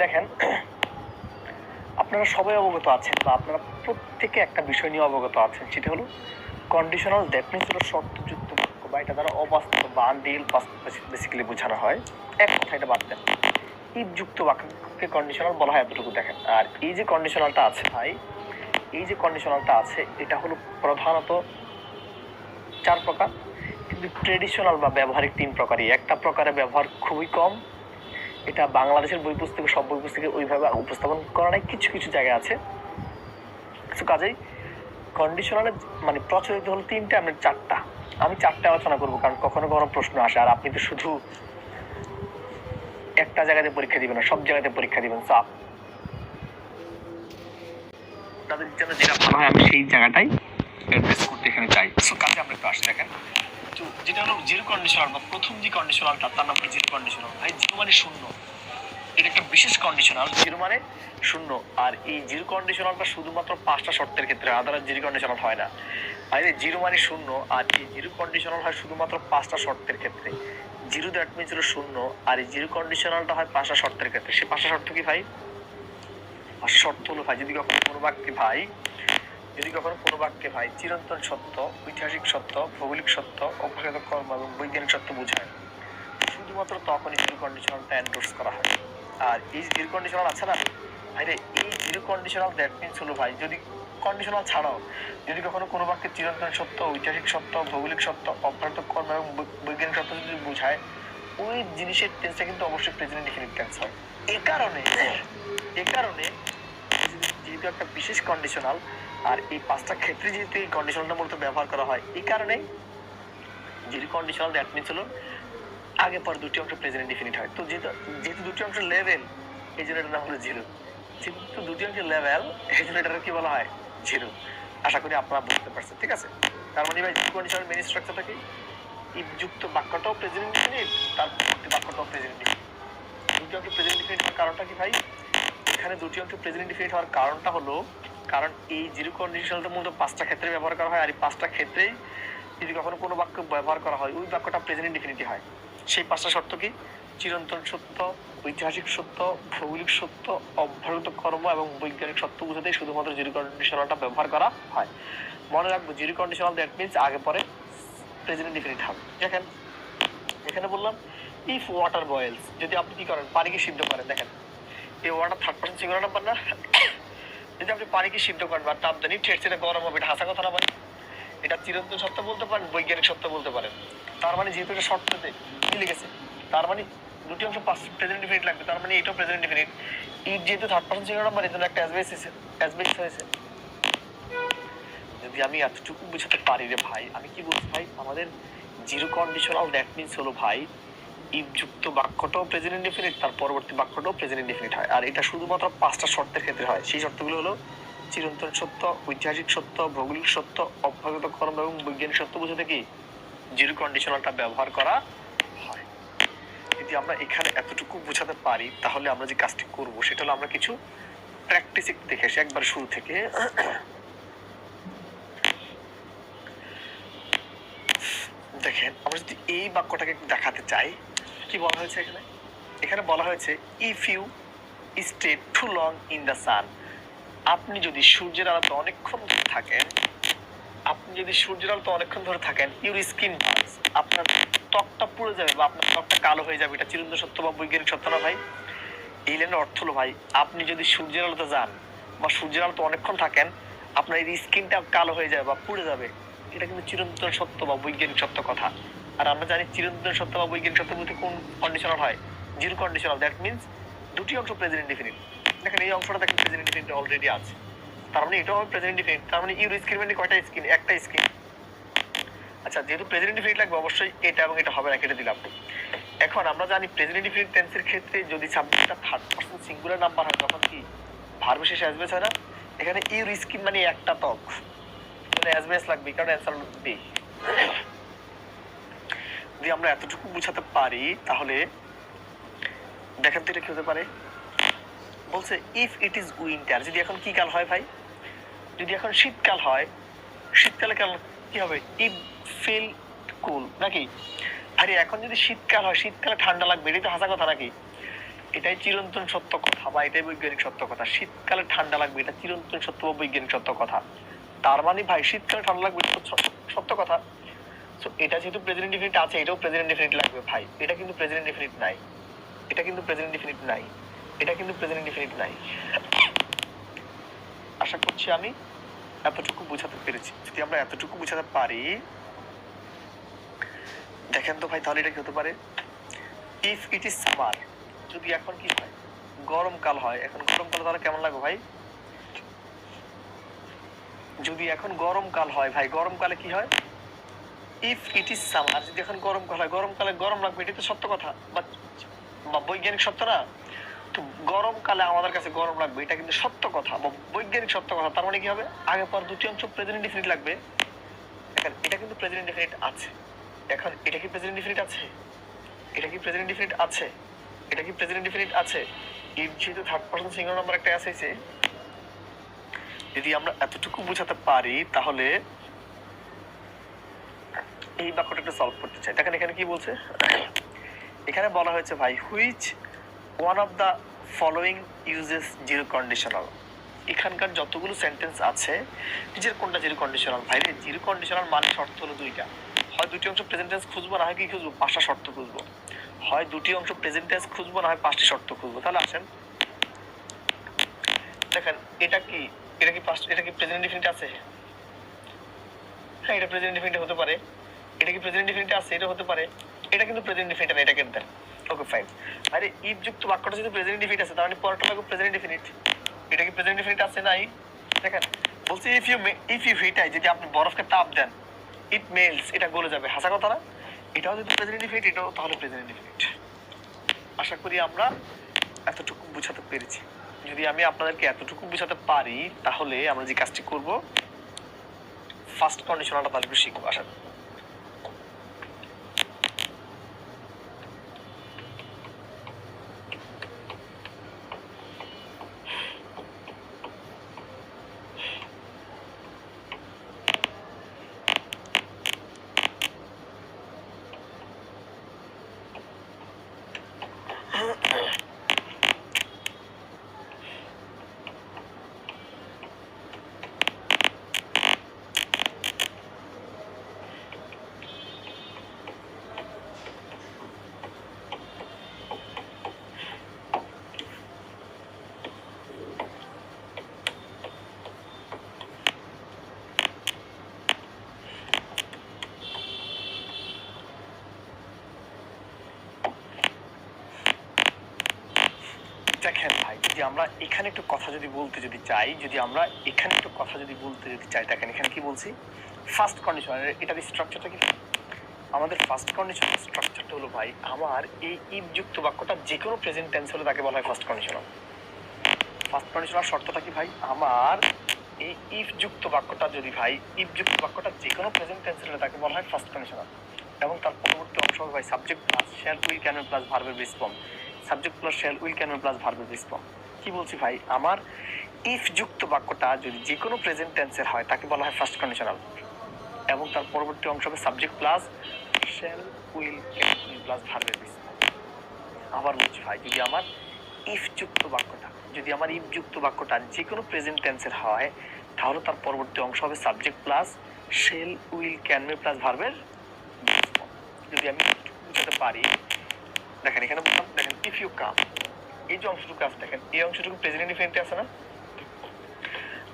দেখেন আপনারা সবাই অবগত আছেন বা আপনারা প্রত্যেকে একটা বিষয় নিয়ে অবগত আছেন, সেটা হলো কন্ডিশনাল। দ্যাট মিনস হলো শর্তযুক্ত বাক্য বা এটা দ্বারা অবাস্তব বা আনরিয়েল বেসিক্যালি বোঝানো হয়। এক কথা এটা বাদ দেন, ইফ যুক্ত বাক্যকে কন্ডিশনাল বলা হয় এতটুকু দেখেন। আর এই যে কন্ডিশনালটা আছে ভাই, এই যে কন্ডিশনালটা আছে এটা হলো প্রধানত 4 প্রকার, কিন্তু ট্রেডিশনাল বা ব্যবহারিক 3 প্রকারই। একটা প্রকারে ব্যবহার খুবই কম, এটা বাংলাদেশের বই পুস্তকে সব বই পুস্তকে ওইভাবে উপস্থাপন করা নাই, কিছু কিছু জায়গায় আছে। কাজেই কন্ডিশনালের মানে প্রচলিত হলো 3টা, আমি 4টা, আমি 4টা আলোচনা করবো, কারণ কখনো কখনো প্রশ্ন আসে আর আপনি তো শুধু একটা জায়গাতে পরীক্ষা দিবেন না, সব জায়গাতে পরীক্ষা দিবেন। সো আপনাদের জন্য যেটা ভালো হয় আমি সেই জায়গাটাই অ্যাড্রেস করতে এখানে চাই। সো কাজে আমরা একটু আসি। দেখেন তো যেটা হলো জিরো কন্ডিশনাল বা প্রথম যে কন্ডিশনালটা তার নাম কি জিরো কন্ডিশনাল। ভাই জিরো মানে শূন্য, এটা একটা বিশেষ কন্ডিশনাল। জিরো মানে শূন্য, আর এই জিরো কন্ডিশনালটা শুধুমাত্র 5টা শর্তের ক্ষেত্রে, আদারওয়াইজ জিরো কন্ডিশনাল হয় না। বাইরে জিরো মানে শূন্য, আর এই জিরো কন্ডিশনাল হয় শুধুমাত্র 5টা শর্তের ক্ষেত্রে। জিরো দ্যাট মিনস হলো শূন্য, আর এই জিরো কন্ডিশনালটা হয় 5টা শর্তের ক্ষেত্রে। সেই 5টা শর্ত কি ভাই? আর শর্ত হলো ভাই, যদি কখনো কোনো বাক্যে ভাই চিরন্তন সত্য, ঐতিহাসিক সত্য, ভৌগোলিক সত্য, অভ্যাগত কর্ম এবং বৈজ্ঞানিক সত্য বোঝায়, শুধুমাত্র তখনই জিরো কন্ডিশনালটা এন্ডোর্স করা হয়। আর এই জিরো কন্ডিশনাল আছে না ভাই রে, এই জিরো কন্ডিশনাল দ্যাট মিনস হলো ভাই, যদি কন্ডিশনাল ছাড়াও যদি কখনো কোনো বাক্যে চিরন্তন সত্য, ঐতিহাসিক সত্য, ভৌগোলিক সত্য, অভ্যাগত কর্ম এবং বৈজ্ঞানিক সত্য যদি বোঝায়, ওই জিনিসের টেন্সটা কিন্তু অবশ্যই প্রেজেন্ট ইনডিফিনিট টেন্স হয়। এই কারণে যেহেতু একটা বিশেষ কন্ডিশনাল, আর এই 5টা ক্ষেত্রে যেহেতু এই কন্ডিশনালটা মূলত ব্যবহার করা হয়, এই কারণে জিরো কন্ডিশনাল দ্যাট মিনস হলো আগে পর দুটি অংশ প্রেজেন্ট ইনডিফিনিট হয়। তো যেহেতু দুটি অংশ লেভেল, এই জন্য এটার নাম হলো জিরো। যেহেতু দুটি অংশ লেভেল, এই জন্য এটার কি বলা হয়? জিরো। আশা করি আপনারা বুঝতে পারছেন, ঠিক আছে? তার মানে ভাই জিরো কন্ডিশনাল মেইন স্ট্রাকচারটা কি? ইফ যুক্ত বাক্যটাও প্রেজেন্ট ইনডিফিনিট, তার পরবর্তী বাক্যটাও প্রেজেন্ট ইনডিফিনিট। দুটি অংশ প্রেজেন্ট ইনডিফিনিট হওয়ার কারণটা কি ভাই? এখানে দুটি অংশ প্রেজেন্ট ইনডিফিনিট হওয়ার কারণটা হলো, কারণ এই জিরো কন্ডিশনালটা মূলত 5টা ক্ষেত্রে ব্যবহার করা হয়, আর এই 5টা ক্ষেত্রেই যদি কখনো কোনো বাক্য ব্যবহার করা হয়, ওই বাক্যটা প্রেজেন্ট ইনডিফিনিটি হয়। সেই 5টা শর্ত কি? চিরন্তন সত্য, ঐতিহাসিক সত্য, ভৌগোলিক সত্য, অভ্যাগত কর্ম এবং বৈজ্ঞানিক সত্য বোঝাতেই শুধুমাত্র জিরো কন্ডিশনালটা ব্যবহার করা হয়। মনে রাখবো, জিরো কন্ডিশনাল দ্যাট মিনস আগে পরে প্রেজেন্ট ইনডিফিনিট হবে। দেখেন এখানে বললাম ইফ ওয়াটার বয়েলস, যদি আপনি কি করেন, পানিকে সিদ্ধ করেন। দেখেন এই water third person singular number না, যদি আপনি পানিকে সিদ্ধ করেন বা তাপ দেন, সেটা গরম হবে, এটা হাসা কথা না ভাই? এটা চিরন্তন সত্য বলতে পারেন, বৈজ্ঞানিক সত্য বলতে পারেন। তার মানে যেহেতু এটা শর্ততে কি লিখেছে, তার মানে দুটি অংশ প্রেজেন্ট ইনডিফিনিট লাগবে, তার মানে এটাও প্রেজেন্ট ইনডিফিনিট। ইট যেহেতু থার্ড পারসন সিঙ্গুলার নাম্বার, এর জন্য একটা অ্যাসবেস হয়েছে। যদি আমি এতটুকু বুঝাতে পারি রে ভাই, আমি কি বলছি ভাই, আমাদের জিরো কন্ডিশনাল দ্যাট মিনস হলো ভাই, ইফ যুক্ত বাক্যটাও প্রেজেন্ট ইনডিফিনিট, তার পরবর্তী বাক্যটাও প্রেজেন্ট ইনডিফিনিট হয়। আর এটা শুধুমাত্র 5টা শর্তের ক্ষেত্রে হয়। সেই শর্তগুলো হলো চিরন্তন সত্য, ঐতিহাসিক সত্য, ভৌগোলিক সত্য, অভ্যাগত কর্ম এবং বৈজ্ঞানিক সত্য বোঝাতে কি জিরো কন্ডিশনালটা ব্যবহার করা হয়। যদি আমরা এখানে এতটুকু বোঝাতে পারি, তাহলে আমরা যে কাজটি করব সেটা হলো আমরা কিছু প্র্যাকটিস একটু দেখে আসি একবার শুরু থেকে। দেখেন আমরা যদি এই বাক্যটাকে দেখাতে চাই, কি বলা হয়েছে এখানে? এখানে বলা হয়েছে if you stay too long in the sun, আপনি যদি সূর্যের আলোতে অনেকক্ষণ ধরে থাকেন, ইউর স্কিন বার্নস, আপনার ত্বকটা পুড়ে যাবে বা আপনার ত্বকটা কালো হয়ে যাবে। এটা চিরন্তন সত্য বা বৈজ্ঞানিক সত্য না ভাই? এই লাইনের অর্থ হলো ভাই, আপনি যদি সূর্যের আলোতে যান বা সূর্যের আলোতে অনেকক্ষণ থাকেন, আপনার এই স্কিনটা কালো হয়ে যাবে বা পুড়ে যাবে। এটা কিন্তু চিরন্তন সত্য বা বৈজ্ঞানিক সত্য কথা। আর আমরা জানি চিরন্তন সত্য বা বৈজ্ঞানিক সত্য বলতে কোন কন্ডিশনাল হয়? Zero conditional. দ্যাট মিনস দুটি অংশ প্রেজেন্ট ইনডিফিনিট। দেখেন এই অংশটা দেখেন প্রেজেন্ট ইনডিফিনিট অলরেডি আছে, তার মানে এটাও হবে প্রেজেন্ট ইনডিফিনিট। তার মানে ইউর স্কিন মানে কয়টা স্কিন? একটা স্কিন। আচ্ছা, যেহেতু প্রেজেন্ট ইনডিফিনিট লাগবে, অবশ্যই এটা এবং এটা হবে না, কেটে দিলাম। এখন আমরা জানি প্রেজেন্ট ইনডিফিনিট টেন্সের ক্ষেত্রে যদি সাবজেক্টটা থার্ড পারসন সিঙ্গুলার নাম্বার হয়, তখন কি ভার্ব শেষে অ্যাসবেস হয় না? এখানে ইউর স্কিন মানে একটা ত্বক, মানে অ্যাসবেস লাগবে, কারণ অ্যান্সার বি। যদি আমরা এতটুকু বুঝাতে পারি, তাহলে দেখেন তো এটা কি হতে পারে। বলছে ইফ ইট ইজ উইন্টার, যদি এখন কি কাল হয় ভাই? যদি এখন শীতকাল হয়, শীতকালে কেন কি হবে? ইট ফিল কুল নাকি? আরে এখন যদি শীতকাল হয়, শীতকালে ঠান্ডা লাগবে, এটাই তো হাসা কথা নাকি? এটাই চিরন্তন সত্য কথা বা এটাই বৈজ্ঞানিক সত্য কথা। শীতকালে ঠান্ডা লাগবে, এটা চিরন্তন সত্য বা বৈজ্ঞানিক সত্য কথা। তার মানে ভাই শীতকালে ঠান্ডা লাগবে, সত্য কথা। তো এটা যেহেতু প্রেজেন্ট ডেফিনিট আছে, এটাও প্রেজেন্ট ডেফিনিট লাগবে ভাই। এটা কিন্তু প্রেজেন্ট ডেফিনিট নাই, এটা কিন্তু প্রেজেন্ট ডেফিনিট নাই, এটা কিন্তু প্রেজেন্ট ডেফিনিট নাই। আশা করছি আমি এতটুকু বোঝাতে পেরেছি। যদি আমরা এতটুকু বোঝাতে পারি, দেখেন তো ভাই, তাহলে এটা কি হতে পারে? ইফ ইট ইজ সামার, যদি এখন কি হয়, গরমকাল হয়, এখন গরমকাল তাহলে কেমন লাগবে ভাই? যদি এখন গরমকাল হয় ভাই, গরমকালে কি হয়? ইফ ইট ইজ সামার, যদি এখন গরমকাল হয়, গরমকালে গরম লাগবে, এটা তো সত্য কথা বা বৈজ্ঞানিক সত্য না? তো গরমকালে আমাদের কাছে গরম লাগবে, এটা কিন্তু সত্য কথা বা বৈজ্ঞানিক সত্য কথা। তার মানে কি হবে? আগে পর দুটি অংশ প্রেজেন্ট ডেফিনিট লাগবে। এখন এটা কিন্তু প্রেজেন্ট ডেফিনিট আছে। এখন এটা কি প্রেজেন্ট ডেফিনিট আছে? এটা কি প্রেজেন্ট ডেফিনিট আছে? এটা কি প্রেজেন্ট ডেফিনিট আছে? ইফ যেহেতু থার্ড পারসন সিঙ্গুলার নাম্বার একটা আছে, যদি আমরা এতটুকু বোঝাতে পারি, তাহলে এই বাক্যটা একটু সলভ করতে চাই। দেখেন এখানে কি বলছে, এখানে বলা হয়েছে ভাই, which one of the following uses zero conditional. এখানকার যতগুলো সেন্টেন্স আছে, নিজের কোনটা জিরো কন্ডিশনাল? ভাই রে, জিরো কন্ডিশনাল মানে শর্ত হলো দুইটা, হয় দুটি অংশ প্রেজেন্ট টেন্স খুঁজবো, না হয় কি খুঁজবো, পাঁচটা শর্ত খুঁজবো। হয় দুটি অংশ প্রেজেন্ট টেন্স খুঁজবো, না হয় পাঁচটি শর্ত খুঁজবো। তাহলে আসেন দেখেন, এটা কি, এটা কি এটা কি প্রেজেন্ট ডেফিনিট আছে? হ্যাঁ, এটা প্রেজেন্ট ডেফিনিট হতে পারে। এটা কি প্রেজেন্ট ডেফিনিট আছে? এটা হতে পারে। এটা কিন্তু প্রেজেন্ট ডেফিনিট না, এটাকে দেন। Okay fine. আরে ইফ যুক্ত বাক্যটা যদি প্রেজেন্ট ডেফিনিট আছে, তার মানে পরেরটা লাগবে প্রেজেন্ট ডেফিনিট। এটা কি প্রেজেন্ট ডেফিনিট আছে? নাই। দেখেন বলছি, ইফ ইউ হিটাই, যদি আপনি বরফকে তাপ দেন, ইট মেল্টস, এটা গলে যাবে। হাসা কথা না? এটাও যদি প্রেজেন্ট ডেফিনিট, এটাও তাহলে প্রেজেন্ট ডেফিনিট। আশা করি আমরা এতটুকু বুঝাতে পেরেছি। যদি আমি আপনাদেরকে এতটুকু বুঝাতে পারি, তাহলে আমরা যে কাজটি করব, ফার্স্ট কন্ডিশনালটা তাহলে শিখবো। আশা করি দেখেন ভাই, যদি আমরা এখানে একটু কথা যদি বলতে যদি চাই, দেখেন এখানে কি বলছি, ফার্স্ট কন্ডিশন, এটার স্ট্রাকচারটা কি? আমাদের ফার্স্ট কন্ডিশনাল স্ট্রাকচারটা হলো ভাই, আমার এই ইফ যুক্ত বাক্যটা যে কোনো প্রেজেন্ট টেন্স হলে তাকে বলা হয় ফার্স্ট কন্ডিশনাল। ফার্স্ট কন্ডিশনাল শর্তটা কি ভাই? আমার এই ইফ যুক্ত বাক্যটা যদি ভাই, ইফ যুক্ত বাক্যটা যে কোনো প্রেজেন্ট টেন্স হলে তাকে বলা হয় ফার্স্ট কন্ডিশনাল। এবং তার পরবর্তী অংশ হবে ভাই subject plus shall will can plus ভার্বের base form. Subject plus shall will can plus ভার্বের বেস ফর্ম। কি বলছি ভাই, আমার ইফ যুক্ত বাক্যটা যদি যে কোনো প্রেজেন্ট টেন্সের হয়, তাকে বলা হয় ফার্স্ট কন্ডিশনাল। এবং তার পরবর্তী অংশ হবে subject plus shall will can plus ভার্বের বেস ফর্ম। আবার বলছি ভাই, যদি আমার ইফ যুক্ত বাক্যটা যে কোনো প্রেজেন্ট টেন্সের হয়, তাহলে তার পরবর্তী অংশ হবে subject plus shall will can may plus ভার্বের। যদি আমি বুঝাতে পারি, দেখেন এখানে বললাম, দেখেন ইফ ইউ কাম, এই যে অংশটুকু আছে, দেখেন এই অংশটুকু প্রেজেন্ট ডিফিনিটে আছে না?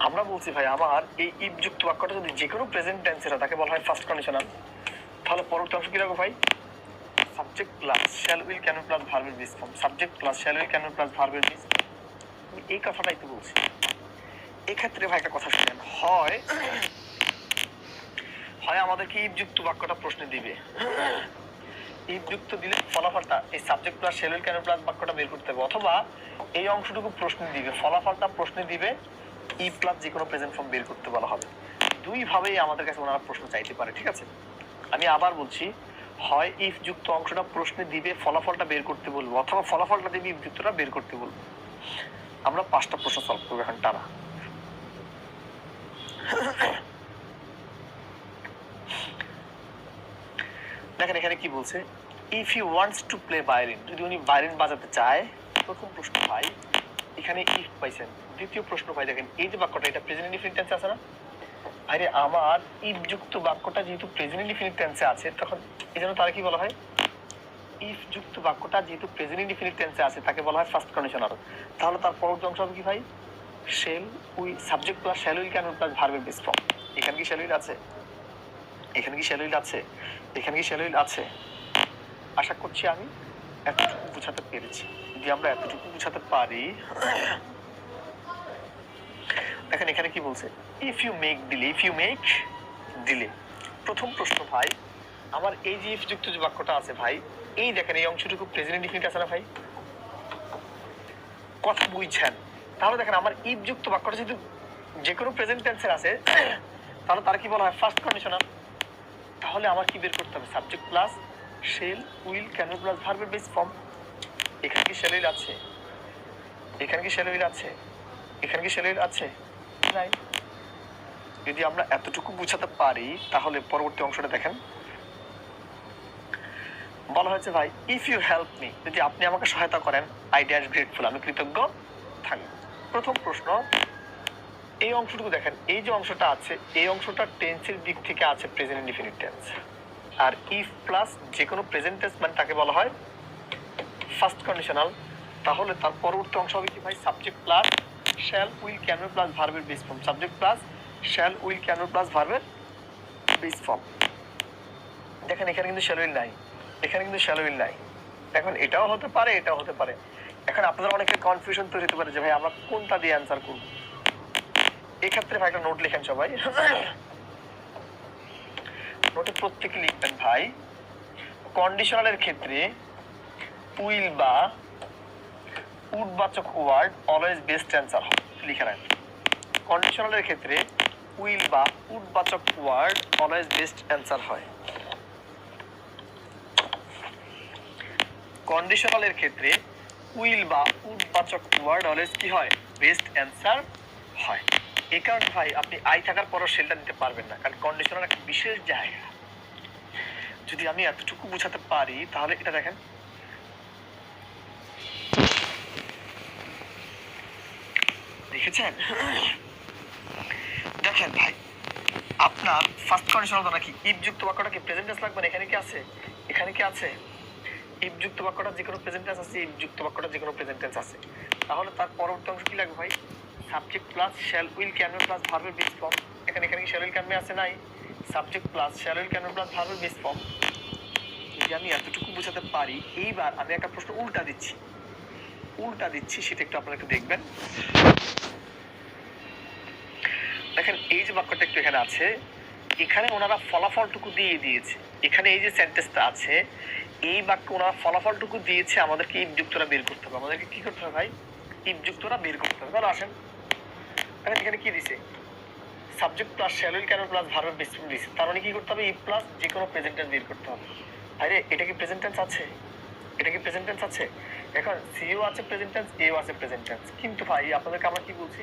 আমরা বলছি ভাই, আমার এই ইফ যুক্ত বাক্যটা যদি যে কোনো প্রেজেন্ট টেন্সের হয়, তাকে বলা হয় ফার্স্ট কন্ডিশনাল। তাহলে পরবর্তী অংশ কি রাখবো ভাই? Subject plus shall will can plus ভার্বের base form. Subject plus shall will can plus ভার্বের বেস। এই কথাটাই তো বলছি। এক্ষেত্রে ভাই একটা কথা শুনেন, হয় আমাদেরকে ইফ যুক্ত বাক্যটা প্রশ্নে দিবে, ইফ যুক্ত দিলে ফলাফলটা এই subject plus shall will can plus বাক্যটা বের করতে হবে, অথবা এই অংশটুকু প্রশ্নে দিবে, ফলাফলটা প্রশ্নে দিবে, ই প্লাস যে কোনো প্রেজেন্ট ফর্ম বের করতে বলা হবে। দুই ভাবেই আমাদের কাছে ওনারা প্রশ্ন চাইতে পারে, ঠিক আছে? আমি আবার বলছি, হয় ইফ যুক্ত অংশটা প্রশ্নে দিবে, ফলাফলটা বের করতে বলবো, অথবা ফলাফলটা দিবে, ইফ যুক্তটা বের করতে বলবো। আমরা পাঁচটা প্রশ্ন সলভ করবো এখন টানা। দেখেন এখানে কি বলছে, if you wants to play violin, যদি উনি ভায়োলিন বাজাতে চায়, প্রথম প্রশ্ন ভাই এখানে ইফ পাইছেন। দ্বিতীয় প্রশ্ন ভাই দেখেন এই যে বাক্যটা এটা প্রেজেন্ট ইনডিফিনিট টেন্সে আছে না? আরে আমার ইফ যুক্ত বাক্যটা যেহেতু প্রেজেন্ট ইনডিফিনিট টেন্সে আছে তখন এই জন্য তারা কি বলা হয়, ইফ যুক্ত বাক্যটা যেহেতু প্রেজেন্ট ইনডিফিনিট টেন্সে আছে তাকে বলা হয় ফার্স্ট কন্ডিশনাল। তাহলে তার পরবর্তী অংশ হবে কি ভাই, shell will subject plus shall will can plus ভার্বের বেস ফর্ম। এখানে কি শ্যাল উইল আছে? এখানে কি শ্যাল উইল আছে? এখানে কি শ্যাল উইল আছে? আশা করছি আমি এতটুকু বোঝাতে পেরেছি। যদি আমরা এতটুকু বোঝাতে পারি, দেখেন এখানে কি বলছে, if you make delay, if you make delay. প্রথম প্রশ্ন ভাই আমার এই যে ইফ যুক্ত যে বাক্যটা আছে ভাই, এই দেখেন এই অংশটুকু প্রেজেন্ট ইনডিফিনিট আছে না ভাই? কথা বুঝছেন? তাহলে দেখেন আমার ইফ যুক্ত বাক্যটা যেহেতু যে কোনো প্রেজেন্ট টেন্সের আছে তাহলে তার কি বলা হয় ফার্স্ট কন্ডিশনাল। তাহলে আমার কি বের করতে হবে, subject plus shall will can plus ভার্বের বেস ফর্ম। এখানে কি শ্যাল উইল আছে? এখানে কি শ্যাল উইল আছে? এখানে কি শ্যাল উইল আছে? নাই। যদি আমরা এতটুকু বুঝাতে পারি তাহলে পরবর্তী অংশটা দেখেন বলা হয়েছে ভাই ইফ ইউ হেল্প মি, যদি আপনি আমাকে সহায়তা করেন, আই ড্যাশ গ্রেটফুল, আমি কৃতজ্ঞ থাকব। প্রথম প্রশ্ন এই অংশটুকু দেখেন, এই যে অংশটা আছে এই অংশটা টেন্সের দিক থেকে আছে প্রেজেন্ট ইনডিফিনিট টেন্স। আর ইফ প্লাস যে কোনো প্রেজেন্ট টেন্স মানে তাকে বলা হয় ফার্স্ট কন্ডিশনাল। তাহলে তার পরবর্তী অংশ হবে কি ভাই, subject plus shall will can plus ভার্বের base form. Subject plus shall will can plus ভার্বের বেস ফর্ম। দেখেন এখানে কিন্তু শ্যাল উইল নাই, এখানে কিন্তু শ্যাল উইল নাই। এখন এটাও হতে পারে এটাও হতে পারে। এখন আপনাদের অনেকের কনফিউশন তৈরি হতে পারে যে ভাই আমরা কোনটা দিয়ে অ্যান্সার করব। এক্ষেত্রে ভাই একটা নোট লেখেন সবাই, নোটে প্রত্যেকে লিখবেন ভাই কন্ডিশনালের ক্ষেত্রে উইল বা উডবাচক ওয়ার্ড অলওয়েজ বেস্ট অ্যান্সার হয়। লিখে রাখবেন কন্ডিশনালের ক্ষেত্রে উইল বা উডবাচক ওয়ার্ড অলওয়েজ বেস্ট অ্যান্সার হয়। কন্ডিশনালের ক্ষেত্রে উইল বা উডবাচক ওয়ার্ড অলওয়েজ কি হয়, বেস্ট অ্যান্সার হয়। এই কারণে ভাই আপনি আই থাকার পরও সেলটা নিতে পারবেন না, কারণ কন্ডিশনাল একটা বিশেষ জায়গা। যদি আমি এতটুকু বোঝাতে পারি তাহলে এটা দেখেন দেখেছেন, দেখেন ভাই আপনার ফার্স্ট কন্ডিশনাল তো নাকি ইফ যুক্ত বাক্যটা কি প্রেজেন্ট টেন্স লাগবে না? এখানে কি আছে? এখানে কি আছে? ইফ যুক্ত বাক্যটা যে কোনো প্রেজেন্ট টেন্স আছে, ইফ যুক্ত বাক্যটা যে কোনো প্রেজেন্ট টেন্স আছে। তাহলে তার পরবর্তী অংশ কি লাগবে ভাই, subject plus shall will can plus ভার্বের বেস ফর্ম। এখানে এখানে কি শ্যাল উইল ক্যান আছে? নাই। Subject plus shall will can plus ভার্বের বেস ফর্ম। যদি আমি এতটুকু বোঝাতে পারি, এইবার আমি একটা প্রশ্ন উল্টা দিচ্ছি, উল্টা দিচ্ছি সেটা একটু আপনারা একটু দেখবেন। দেখেন এই যে বাক্যটা একটু এখানে আছে, এখানে ওনারা ফলাফলটুকু দিয়ে দিয়েছে। এখানে এই যে সেন্টেন্সটা আছে এই বাক্যে ওনারা ফলাফলটুকু দিয়েছে, আমাদেরকে ইফ যুক্তরা বের করতে হবে। আমাদেরকে কি করতে হবে ভাই, ইফ যুক্তরা বের করতে হবে। তাহলে আসেন এখানে কি দিছে, subject plus shall will can plus ভার্বের বেস ফর্ম দিছে। তার মানে কি করতে হবে, ইফ প্লাস যে কোনো প্রেজেন্ট টেন্স বের করতে হবে। আরে এটা কি প্রেজেন্ট টেন্স আছে? এটা কি প্রেজেন্ট টেন্স আছে? এখন সিও আছে প্রেজেন্ট টেন্স, এও আছে প্রেজেন্ট টেন্স। কিন্তু ভাই আপনাদেরকে আমরা কি বলছি,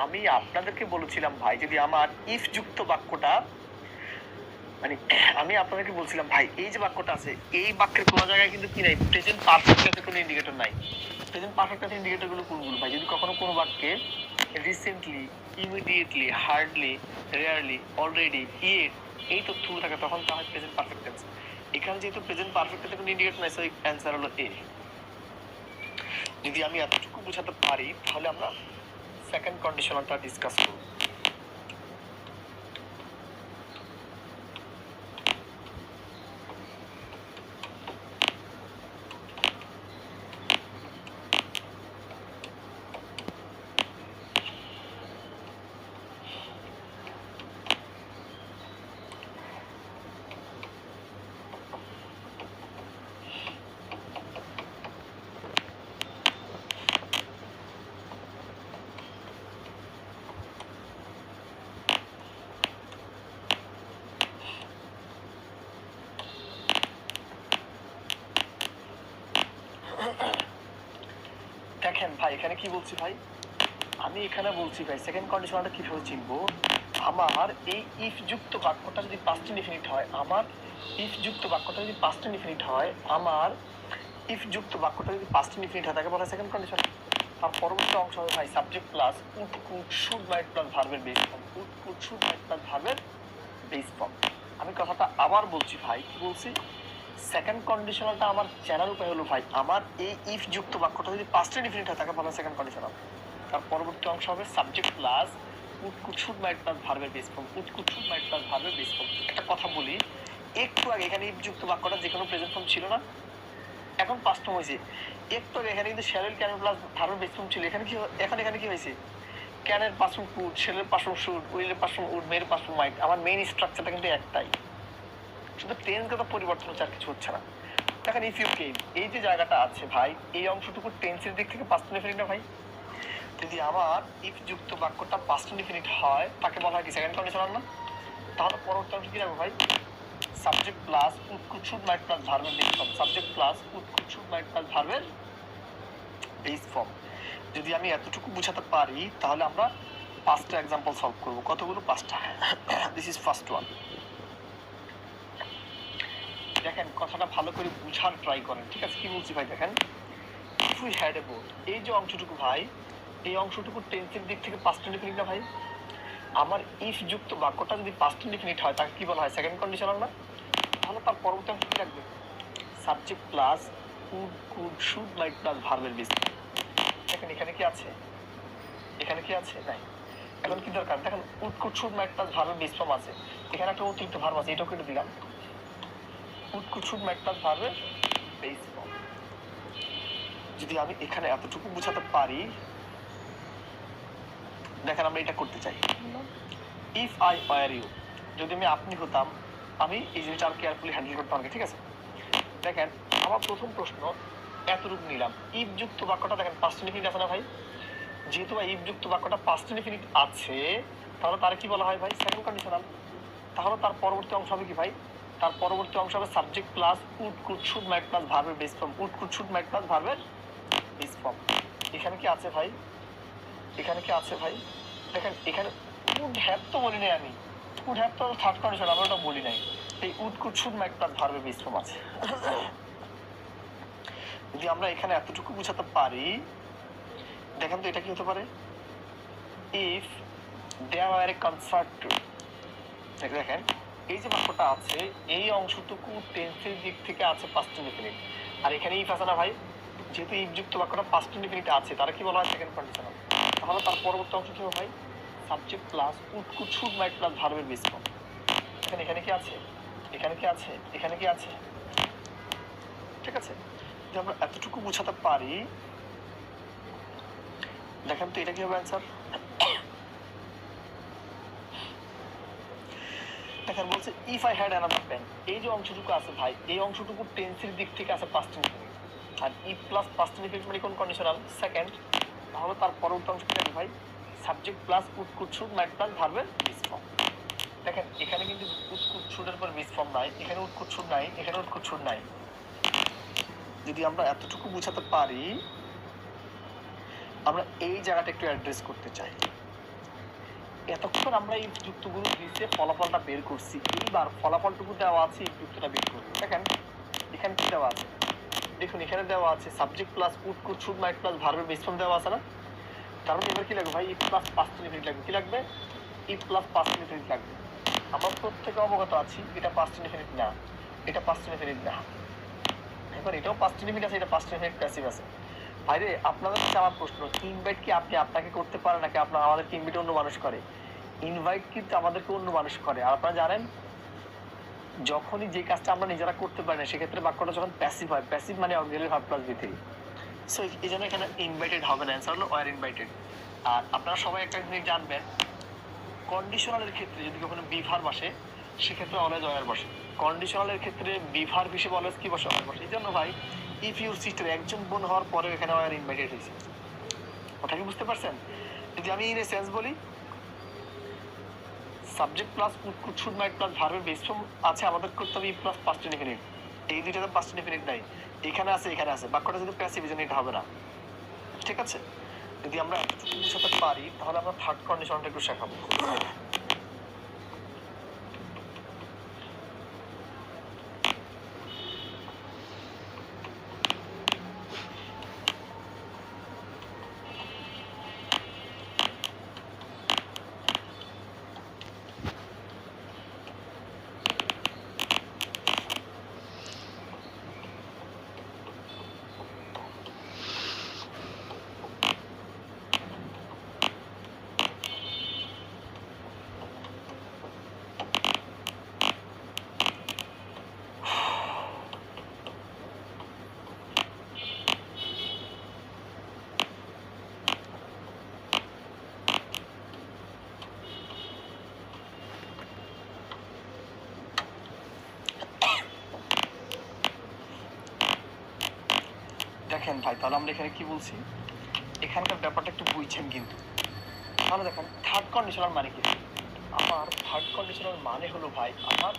আমি আপনাদেরকে বলেছিলাম ভাই যদি আমার ইফ যুক্ত বাক্যটা মানে আমি আপনাদেরকে বলছিলাম ভাই এই যে বাক্যটা আছে এই বাক্যের কোনো জায়গায় কিন্তু কি নাই, প্রেজেন্ট পারফেক্ট টেন্সের কোনো ইন্ডিকেটর নাই। প্রেজেন্ট পারফেক্ট টেন্সের ইন্ডিকেটর গুলো কোনগুলো ভাই, যদি কখনো কোনো বাক্যে recently, immediately, hardly, rarely, already, yet এই তথ্যগুলো থাকে তখন তা হয় প্রেজেন্ট পারফেক্ট টেন্স। এখানে যেহেতু প্রেজেন্ট পারফেক্ট টেন্সের কোনো ইন্ডিকেটর নাই, সো অ্যান্সার হলো এ। যদি আমি এতটুকু বোঝাতে পারি তাহলে আমরা সেকেন্ড কন্ডিশনালটা ডিসকাস করব। দেখেন ভাই এখানে কি বলছি ভাই, আমি এখানে বলছি ভাই সেকেন্ড কন্ডিশনালটা কিভাবে চিনবো। আমার এই ইফ যুক্ত বাক্যটা যদি পাস্ট ইনডিফিনিট হয়, আমার ইফ যুক্ত বাক্যটা যদি পাস্ট ইনডিফিনিট হয়, আমার ইফ যুক্ত বাক্যটা যদি পাস্ট ইনডিফিনিট হয় তাকে বলা হয় সেকেন্ড কন্ডিশন। আর পরবর্তী অংশ হবে ভাই subject plus would could should might plus ভার্বের base form. Would could should might plus ভার্বের বেস ফর্ম। আমি কথাটা আবার বলছি ভাই, কি বলছি, সেকেন্ড কন্ডিশনালটা আমার চ্যানেল উপায় হলো ভাই, আমার এই ইফ যুক্ত বাক্যটা যদি পাস্ট ইনডিফিনিট হয় তাকে বলা হয় সেকেন্ড কন্ডিশনাল। তার পরবর্তী অংশ হবে subject plus would could should might plus ভার্বের base form. Would could should might plus ভার্বের বেস ফর্ম। একটা কথা বলি, একটু আগে এখানে ইফ যুক্ত বাক্যটা যে কোনো প্রেজেন্ট ফর্ম ছিল না, এখন পাস্ট ফর্ম হয়েছে। একটু আগে এখানে কিন্তু শ্যালের ক্যান প্লাস ভার্বের বেস ফর্ম ছিল, এখানে কি এখানে কি হয়েছে, ক্যানের পাস ফর্ম কুড, শ্যালের পাস ফর্ম শুড, উইলের পাস ফর্ম উড, মেয়ের পাস ফর্ম মাইট। আমার মেইন স্ট্রাকচারটা কিন্তু একটাই, শুধু টেন্সগত পরিবর্তন হচ্ছে, আর কিছু হচ্ছে না। দেখেন ইফ ইউ কেম, এই যে জায়গাটা আছে ভাই, এই অংশটুকু টেন্সের দিক থেকে পাস্ট ইনডিফিনিট না ভাই। যদি আমার ইফ যুক্ত বাক্যটা পাস্ট ইনডিফিনিট হয় তাকে বলা হয় কি সেকেন্ড কন্ডিশনাল না? তাহলে পরবর্তী অংশ কি রাখবো ভাই, subject plus would could should might plus ভার্বের base form. Subject plus would could should might plus ভার্বের বেস ফর্ম। যদি আমি এতটুকু বুঝাতে পারি তাহলে আমরা 5টা এক্সাম্পল সলভ করব। কতগুলো? 5টা। This is first one. দেখেন কথাটা ভালো করে বুঝার ট্রাই করেন, ঠিক আছে? কি বলছি ভাই, দেখেন if we had a boat, এই যে অংশটুকু ভাই, এই অংশটুকু টেন্সের দিক থেকে পাস্ট ইনডিফিনিট না ভাই? আমার ইফ যুক্ত বাক্যটা যদি পাস্ট ইনডিফিনিট হয় তাকে কি বলা হয় সেকেন্ড কন্ডিশনাল না? তাহলে তার পরবর্তী অংশ কি রাখবে, subject plus would could should might plus ভার্বের বেস। দেখেন এখানে কি আছে, এখানে কি আছে, নাই। এখন কি দরকার, দেখেন would could should might plus ভার্বের বেস ফর্ম আছে, এখানে একটা অতিরিক্ত ভার্ব আছে, এটাও কেটে দিলাম। Would could should might plus ভার্বের বেস ফর্ম। যদি আমি এখানে এতটুকু বুঝাতে পারি, দেখেন আমরা এটা করতে চাই, ইফ আই ওয়ার ইউ, যদি আমি আপনি হতাম, আমি এই জিনিসটা আর কেয়ারফুলি হ্যান্ডেল করতে পারবো, ঠিক আছে? দেখেন আমার প্রথম প্রশ্ন এতটুকু নিলাম, ইফ যুক্ত বাক্যটা দেখেন পাস্ট ইনডিফিনিট আছে না ভাই? যেহেতু ভাই ইফ যুক্ত বাক্যটা পাস্ট ইনডিফিনিট আছে, তাহলে তার কি বলা হয় ভাই সেকেন্ড কন্ডিশনাল। তাহলে তার পরবর্তী অংশ হবে কি ভাই, তার পরবর্তী অংশ হবে subject plus would could should might plus ভার্বের base form. Would could should might plus ভার্বের বেস ফর্ম। এখানে কি আছে ভাই, এখানে কি আছে ভাই, দেখেন এখানে উড হ্যাভ তো বলি নাই আমি, উড হ্যাভ তো থার্ড কন্ডিশন, আমরা ওটা বলি নাই। এই would could should might plus ভার্বের বেস ফর্ম আছে। যদি আমরা এখানে এতটুকু বুঝাতে পারি, দেখেন তো এটা কি হতে পারে, if there were a concert to, দেখেন এই যে বাক্যটা আছে, এই অংশটুকু টেন্সের দিক থেকে আছে পাস্ট ইনডিফিনিট, আর এখানে ইফ আছে না ভাই, যেহেতু ইফ যুক্ত বাক্যটা পাস্ট ইনডিফিনিট আছে, তারা কি বলা হয় সেকেন্ড কন্ডিশনাল। তাহলে তার পরবর্তী অংশ কি হবে ভাই, subject plus would could should might plus ভার্বের বেস ফর্ম। এখানে এখানে কি আছে, এখানে কি আছে, এখানে কি আছে, ঠিক আছে? যদি আমরা এতটুকু বুঝাতে পারি, দেখেন তো এটা কি হবে অ্যান্সার। দেখেন বলছে if I had another pen, এই যে অংশটুকু আছে ভাই, এই অংশটুকু টেন্সের দিক থেকে আছে পাস্ট ইনডিফিনিট, আর ইফ প্লাস পাস্ট ইনডিফিনিট মানে কোন কন্ডিশনাল, সেকেন্ড। তাহলে তার পরবর্তী অংশ কি হবে ভাই, subject plus would could should might plus ভার্বের বেস ফর্ম। দেখেন এখানে কিন্তু উড কুড শুডের পর বেস ফর্ম নাই, এখানে উড কুড শুড নাই, এখানে উড কুড শুড নাই। যদি আমরা এতটুকু বুঝাতে পারি, আমরা এই জায়গাটা একটু অ্যাড্রেস করতে চাই। এতক্ষণ আমরা এই যুক্তগুলো দিতে ফলাফলটা বের করছি, এইবার ফলাফলটুকু দেওয়া আছে, এই যুক্তটা বের করবো। দেখেন এখানে কি দেওয়া আছে, দেখুন এখানে দেওয়া আছে subject plus would could should might plus ভার্বের বেস ফর্ম দেওয়া আছে না? কারণ এবার কি লাগবে ভাই, ইফ প্লাস পাস্ট ইনডিফিনিট লাগবে, কি লাগবে, ইফ প্লাস পাস্ট ইনডিফিনিট লাগবে। আমরা প্রত্যেকে অবগত আছি এটা পাস্ট ইনডিফিনিট না, এটা পাস্ট ইনডিফিনিট না। এবার এটাও পাস্ট ইনডিফিনিট আছে, এটা পাস্ট ইনডিফিনিট প্যাসিভ আছে। ভাইরে আপনাদের কাছে আমার প্রশ্ন, ইনভাইট কি আপনি আপনাকে করতে পারেন নাকি আপনার আমাদেরকে ইনভাইট অন্য মানুষ করে? ইনভাইট কিন্তু আমাদেরকে অন্য মানুষ করে। আর আপনারা জানেন যখনই যে কাজটা আমরা নিজেরা করতে পারি না, সেক্ষেত্রে বাক্যটা যখন প্যাসিভ হয়, প্যাসিভ মানে auxiliary verb plus V three. So এই জন্য এখানে ইনভাইটেড হবে না, অ্যান্সার হলো ওয়ার ইনভাইটেড। আর আপনারা সবাই একটা জিনিস জানবেন, কন্ডিশনালের ক্ষেত্রে যদি কখনো বি ভার্ব আসে, সেক্ষেত্রে অলওয়েজ ওয়ার বসে। কন্ডিশনালের ক্ষেত্রে বি ভার্ব হিসেবে অলওয়েজ কি বসে, ওয়ার বসে। এই জন্য ভাই ইফ ইউর সিস্টার, একজন বোন হওয়ার পরে এখানে ওয়ার ইনভাইটেড হয়েছে। ওটা কি বুঝতে পারছেন? যদি আমি ইন এ সেন্স বলি, subject plus would could should might plus ভার্বের বেস ফর্ম আছে, আমাদের করতে হবে ই প্লাস পাস্ট ইনডিফিনিট। এই দুইটাতে পাস্ট ইনডিফিনিট নাই, এখানে আছে এখানে আছে, বাক্যটা যদি প্যাসিভ, এই জন্য এটা হবে না, ঠিক আছে? যদি আমরা এতটুকু বুঝাতে পারি তাহলে আমরা থার্ড কন্ডিশনটা একটু শেখাবো। দেখেন ভাই, তাহলে আমরা এখানে কি বলছি, এখানকার ব্যাপারটা একটু বুঝছেন কিন্তু। তাহলে দেখেন থার্ড কন্ডিশনাল মানে কি, আমার থার্ড কন্ডিশনাল মানে হলো ভাই, আমার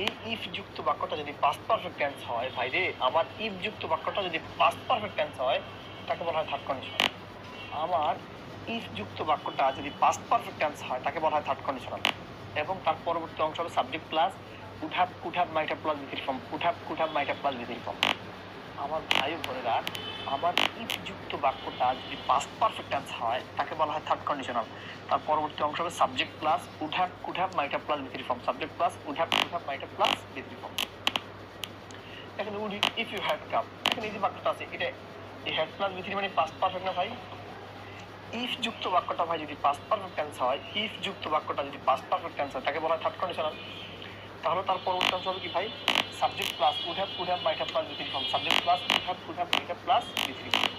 এই ইফ যুক্ত বাক্যটা যদি পাস্ট পারফেক্ট টেন্স হয়, ভাই রে আমার ইফ যুক্ত বাক্যটা যদি পাস্ট পারফেক্ট টেন্স হয় তাকে বলা হয় থার্ড কন্ডিশনাল। আমার ইফ যুক্ত বাক্যটা যদি পাস্ট পারফেক্ট টেন্স হয় তাকে বলা হয় থার্ড কন্ডিশনাল। এবং তার পরবর্তী অংশ হবে subject plus would have might have plus V three form, would have might have plus V three form. আমার ভাই বোনেরা, আমার ইফ যুক্ত বাক্যটা যদি পাস্ট পারফেক্ট টেন্স হয় তাকে বলা হয় থার্ড কন্ডিশনাল। তার পরবর্তী অংশ হবে subject plus would have might have plus V three form, subject plus would have might have plus V three form. এখানে would if you had come, এখানে এই যে বাক্যটা আছে এটা এই হ্যাড প্লাস ভিথি মানে পাস্ট পারফেক্ট না ভাই। ইফ যুক্ত বাক্যটা ভাই যদি পাস্ট পারফেক্ট টেন্স হয়, ইফ যুক্ত বাক্যটা যদি পাস্ট পারফেক্ট টেন্স হয় তাকে বলা হয় থার্ড কন্ডিশনাল। তাহলে তার পরবর্তী অংশ হবে কি ভাই, subject plus would have might have plus V three form, subject plus would have might have plus V three form.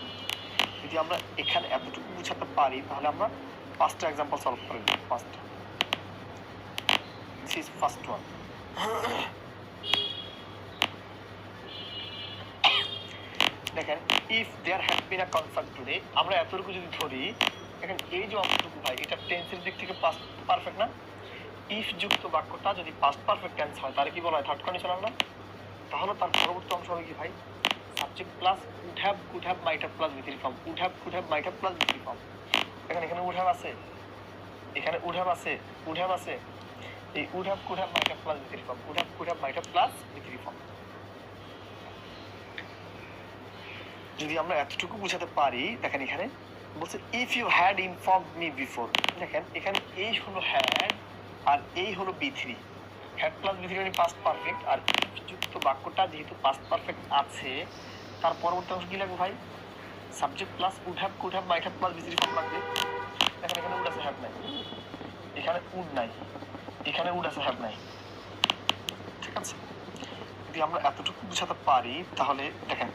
যদি আমরা এখানে এতটুকু বুঝাতে পারি তাহলে আমরা পাঁচটা এক্সাম্পল সলভ করে দেব। First, this is first one. দেখেন if there had been a concert today, আমরা এতটুকু যদি ধরি, দেখেন এই যে অংশটুকু ভাই এটা টেন্সের দিক থেকে পাস্ট পারফেক্ট না। ইফ যুক্ত বাক্যটা যদি পাস্ট পারফেক্ট টেন্স হয় তাহলে কি বলা হয় থার্ড কন্ডিশনাল না। তাহলে তার পরবর্তী অংশ হবে কি ভাই, subject plus would have might have plus V three form, would have might have plus V three form. এখানে উড হ্যাভ আছে, এখানে উড হ্যাভ আছে, এই would have might have plus V three form, would have might have plus V three form. যদি আমরা এতটুকু বুঝাতে পারি, দেখেন এখানে বলছে if you had informed me before. দেখেন এখানে এই হলো হ্যাড আর এই হলো বি3, হ্যাড প্লাস বি3 মানে পাস্ট পারফেক্ট। আর ইফ যুক্ত বাক্যটা যেহেতু পাস্ট পারফেক্ট আছে তার পরবর্তী অংশ কি লাগবে ভাই, subject plus would have might have plus বি3 ফর্ম লাগবে। দেখেন এখানে উড আছে হ্যাভ নাই, এখানে উড নাই, এখানে উড আছে হ্যাভ নাই, ঠিক আছে। যদি আমরা এতটুকু বুঝাতে পারি তাহলে দেখেন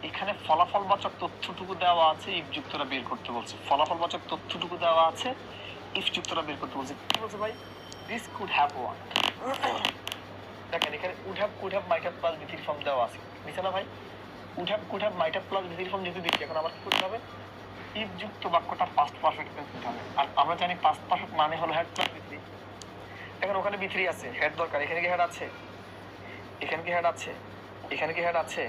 এখানে ফলাফলবাচক তথ্যটুকু দেওয়া আছে, ইফ যুক্তটা বের করতে বলছে। ফলাফলবাচক তথ্যটুকু দেওয়া আছে, ইফ যুক্তটা বের করতে বলছে। কি বলছে ভাই, দিস কুড হ্যাভ ওয়ার্ক। দেখেন এখানে would have might have plus V three form দেওয়া আছে, নিচে না ভাই, would have might have plus V three form যেহেতু দিচ্ছি, এখন আমার কি করতে হবে, ইফ যুক্ত বাক্যটা পাস্ট পারফেক্ট করতে হবে। আর আমরা জানি পাস্ট পারফেক্ট মানে হলো হেড প্লাস ভিথি। এখন ওখানে বি3 আছে, হেড দরকার, এখানে কি হেড আছে, এখানে কি হেড আছে, এখানে কি হেড আছে।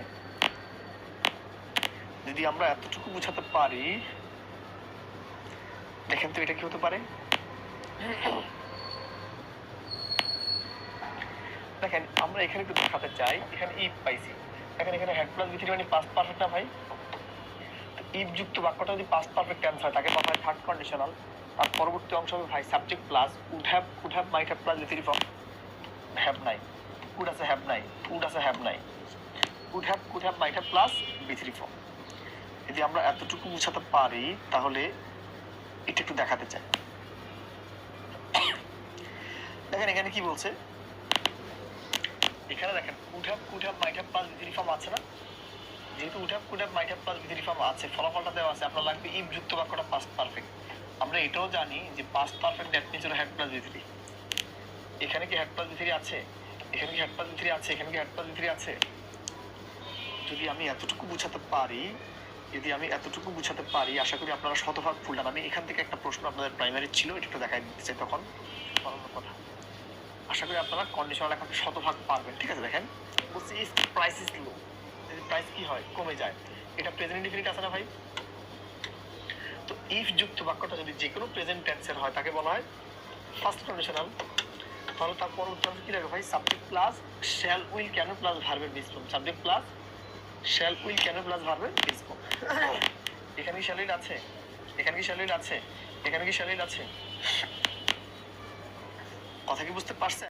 যদি আমরা এতটুকু বুঝাতে পারি, দেখেন তো এটা কি হতে পারে। দেখেন আমরা এখানে একটু দেখাতে চাই, এখানে ইফ পাইছি, দেখেন এখানে হেড প্লাস বি3 মানে পাস্ট পারফেক্ট না ভাই। ইফ যুক্ত বাক্যটা যদি পাস্ট পারফেক্ট টেন্স হয় তাকে বলা হয় থার্ড কন্ডিশনাল। তার পরবর্তী অংশ হবে ভাই subject plus would have might have plus V three form, have নাই, উড আছে হ্যাভ নাই, উড আছে হ্যাভ নাই, would have might have plus V three form. যদি আমরা এতটুকু বুঝাতে পারি তাহলে এটা একটু দেখাতে চাই। দেখেন এখানে কি বলছে, এখানে দেখেন would have might have plus V three form আছে না। যেহেতু would have might have plus V three form আছে, ফলাফলটা দেওয়া আছে, আপনার লাগবে ইফ যুক্ত বাক্যটা পাস্ট পারফেক্ট। আমরা এটাও জানি যে পাস্ট পারফেক্ট দ্যাট মিন্স হলো হেড প্লাস ভিথি। এখানে কি হেড প্লাস ভিথি আছে, এখানে কি হেড প্লাস ভিথি আছে, এখানে কি হেড প্লাস ভিথি আছে। যদি আমি এতটুকু বুঝাতে পারি, আশা করি আপনারা শতভাগ ফুলডান। আমি এখান থেকে একটা প্রশ্ন আপনাদের প্রাইমারি ছিল, এটা একটু দেখাই দিতে চাই, তখন অন্য কথা। আশা করি আপনারা কন্ডিশনাল এখন শতভাগ পারবেন, ঠিক আছে। দেখেন বলছি ইফ প্রাইস ইজ লো, যদি প্রাইস কি হয় কমে যায়, এটা প্রেজেন্ট ইনডিফিনিট আছে না ভাই। তো ইফ যুক্ত বাক্যটা যদি যে কোনো প্রেজেন্ট টেন্সের হয় তাকে বলা হয় ফার্স্ট কন্ডিশনাল। তাহলে তার পরবর্তী অংশ কি লাগবে ভাই, subject plus shall will can plus ভার্বের base form, subject plus shall will can plus ভার্বের বেস ফর্ম। এখানে কি শ্যাল উইল আছে, এখানে কি শ্যাল উইল আছে, এখানে কি শ্যাল উইল আছে, কথা কি বুঝতে পারছেন?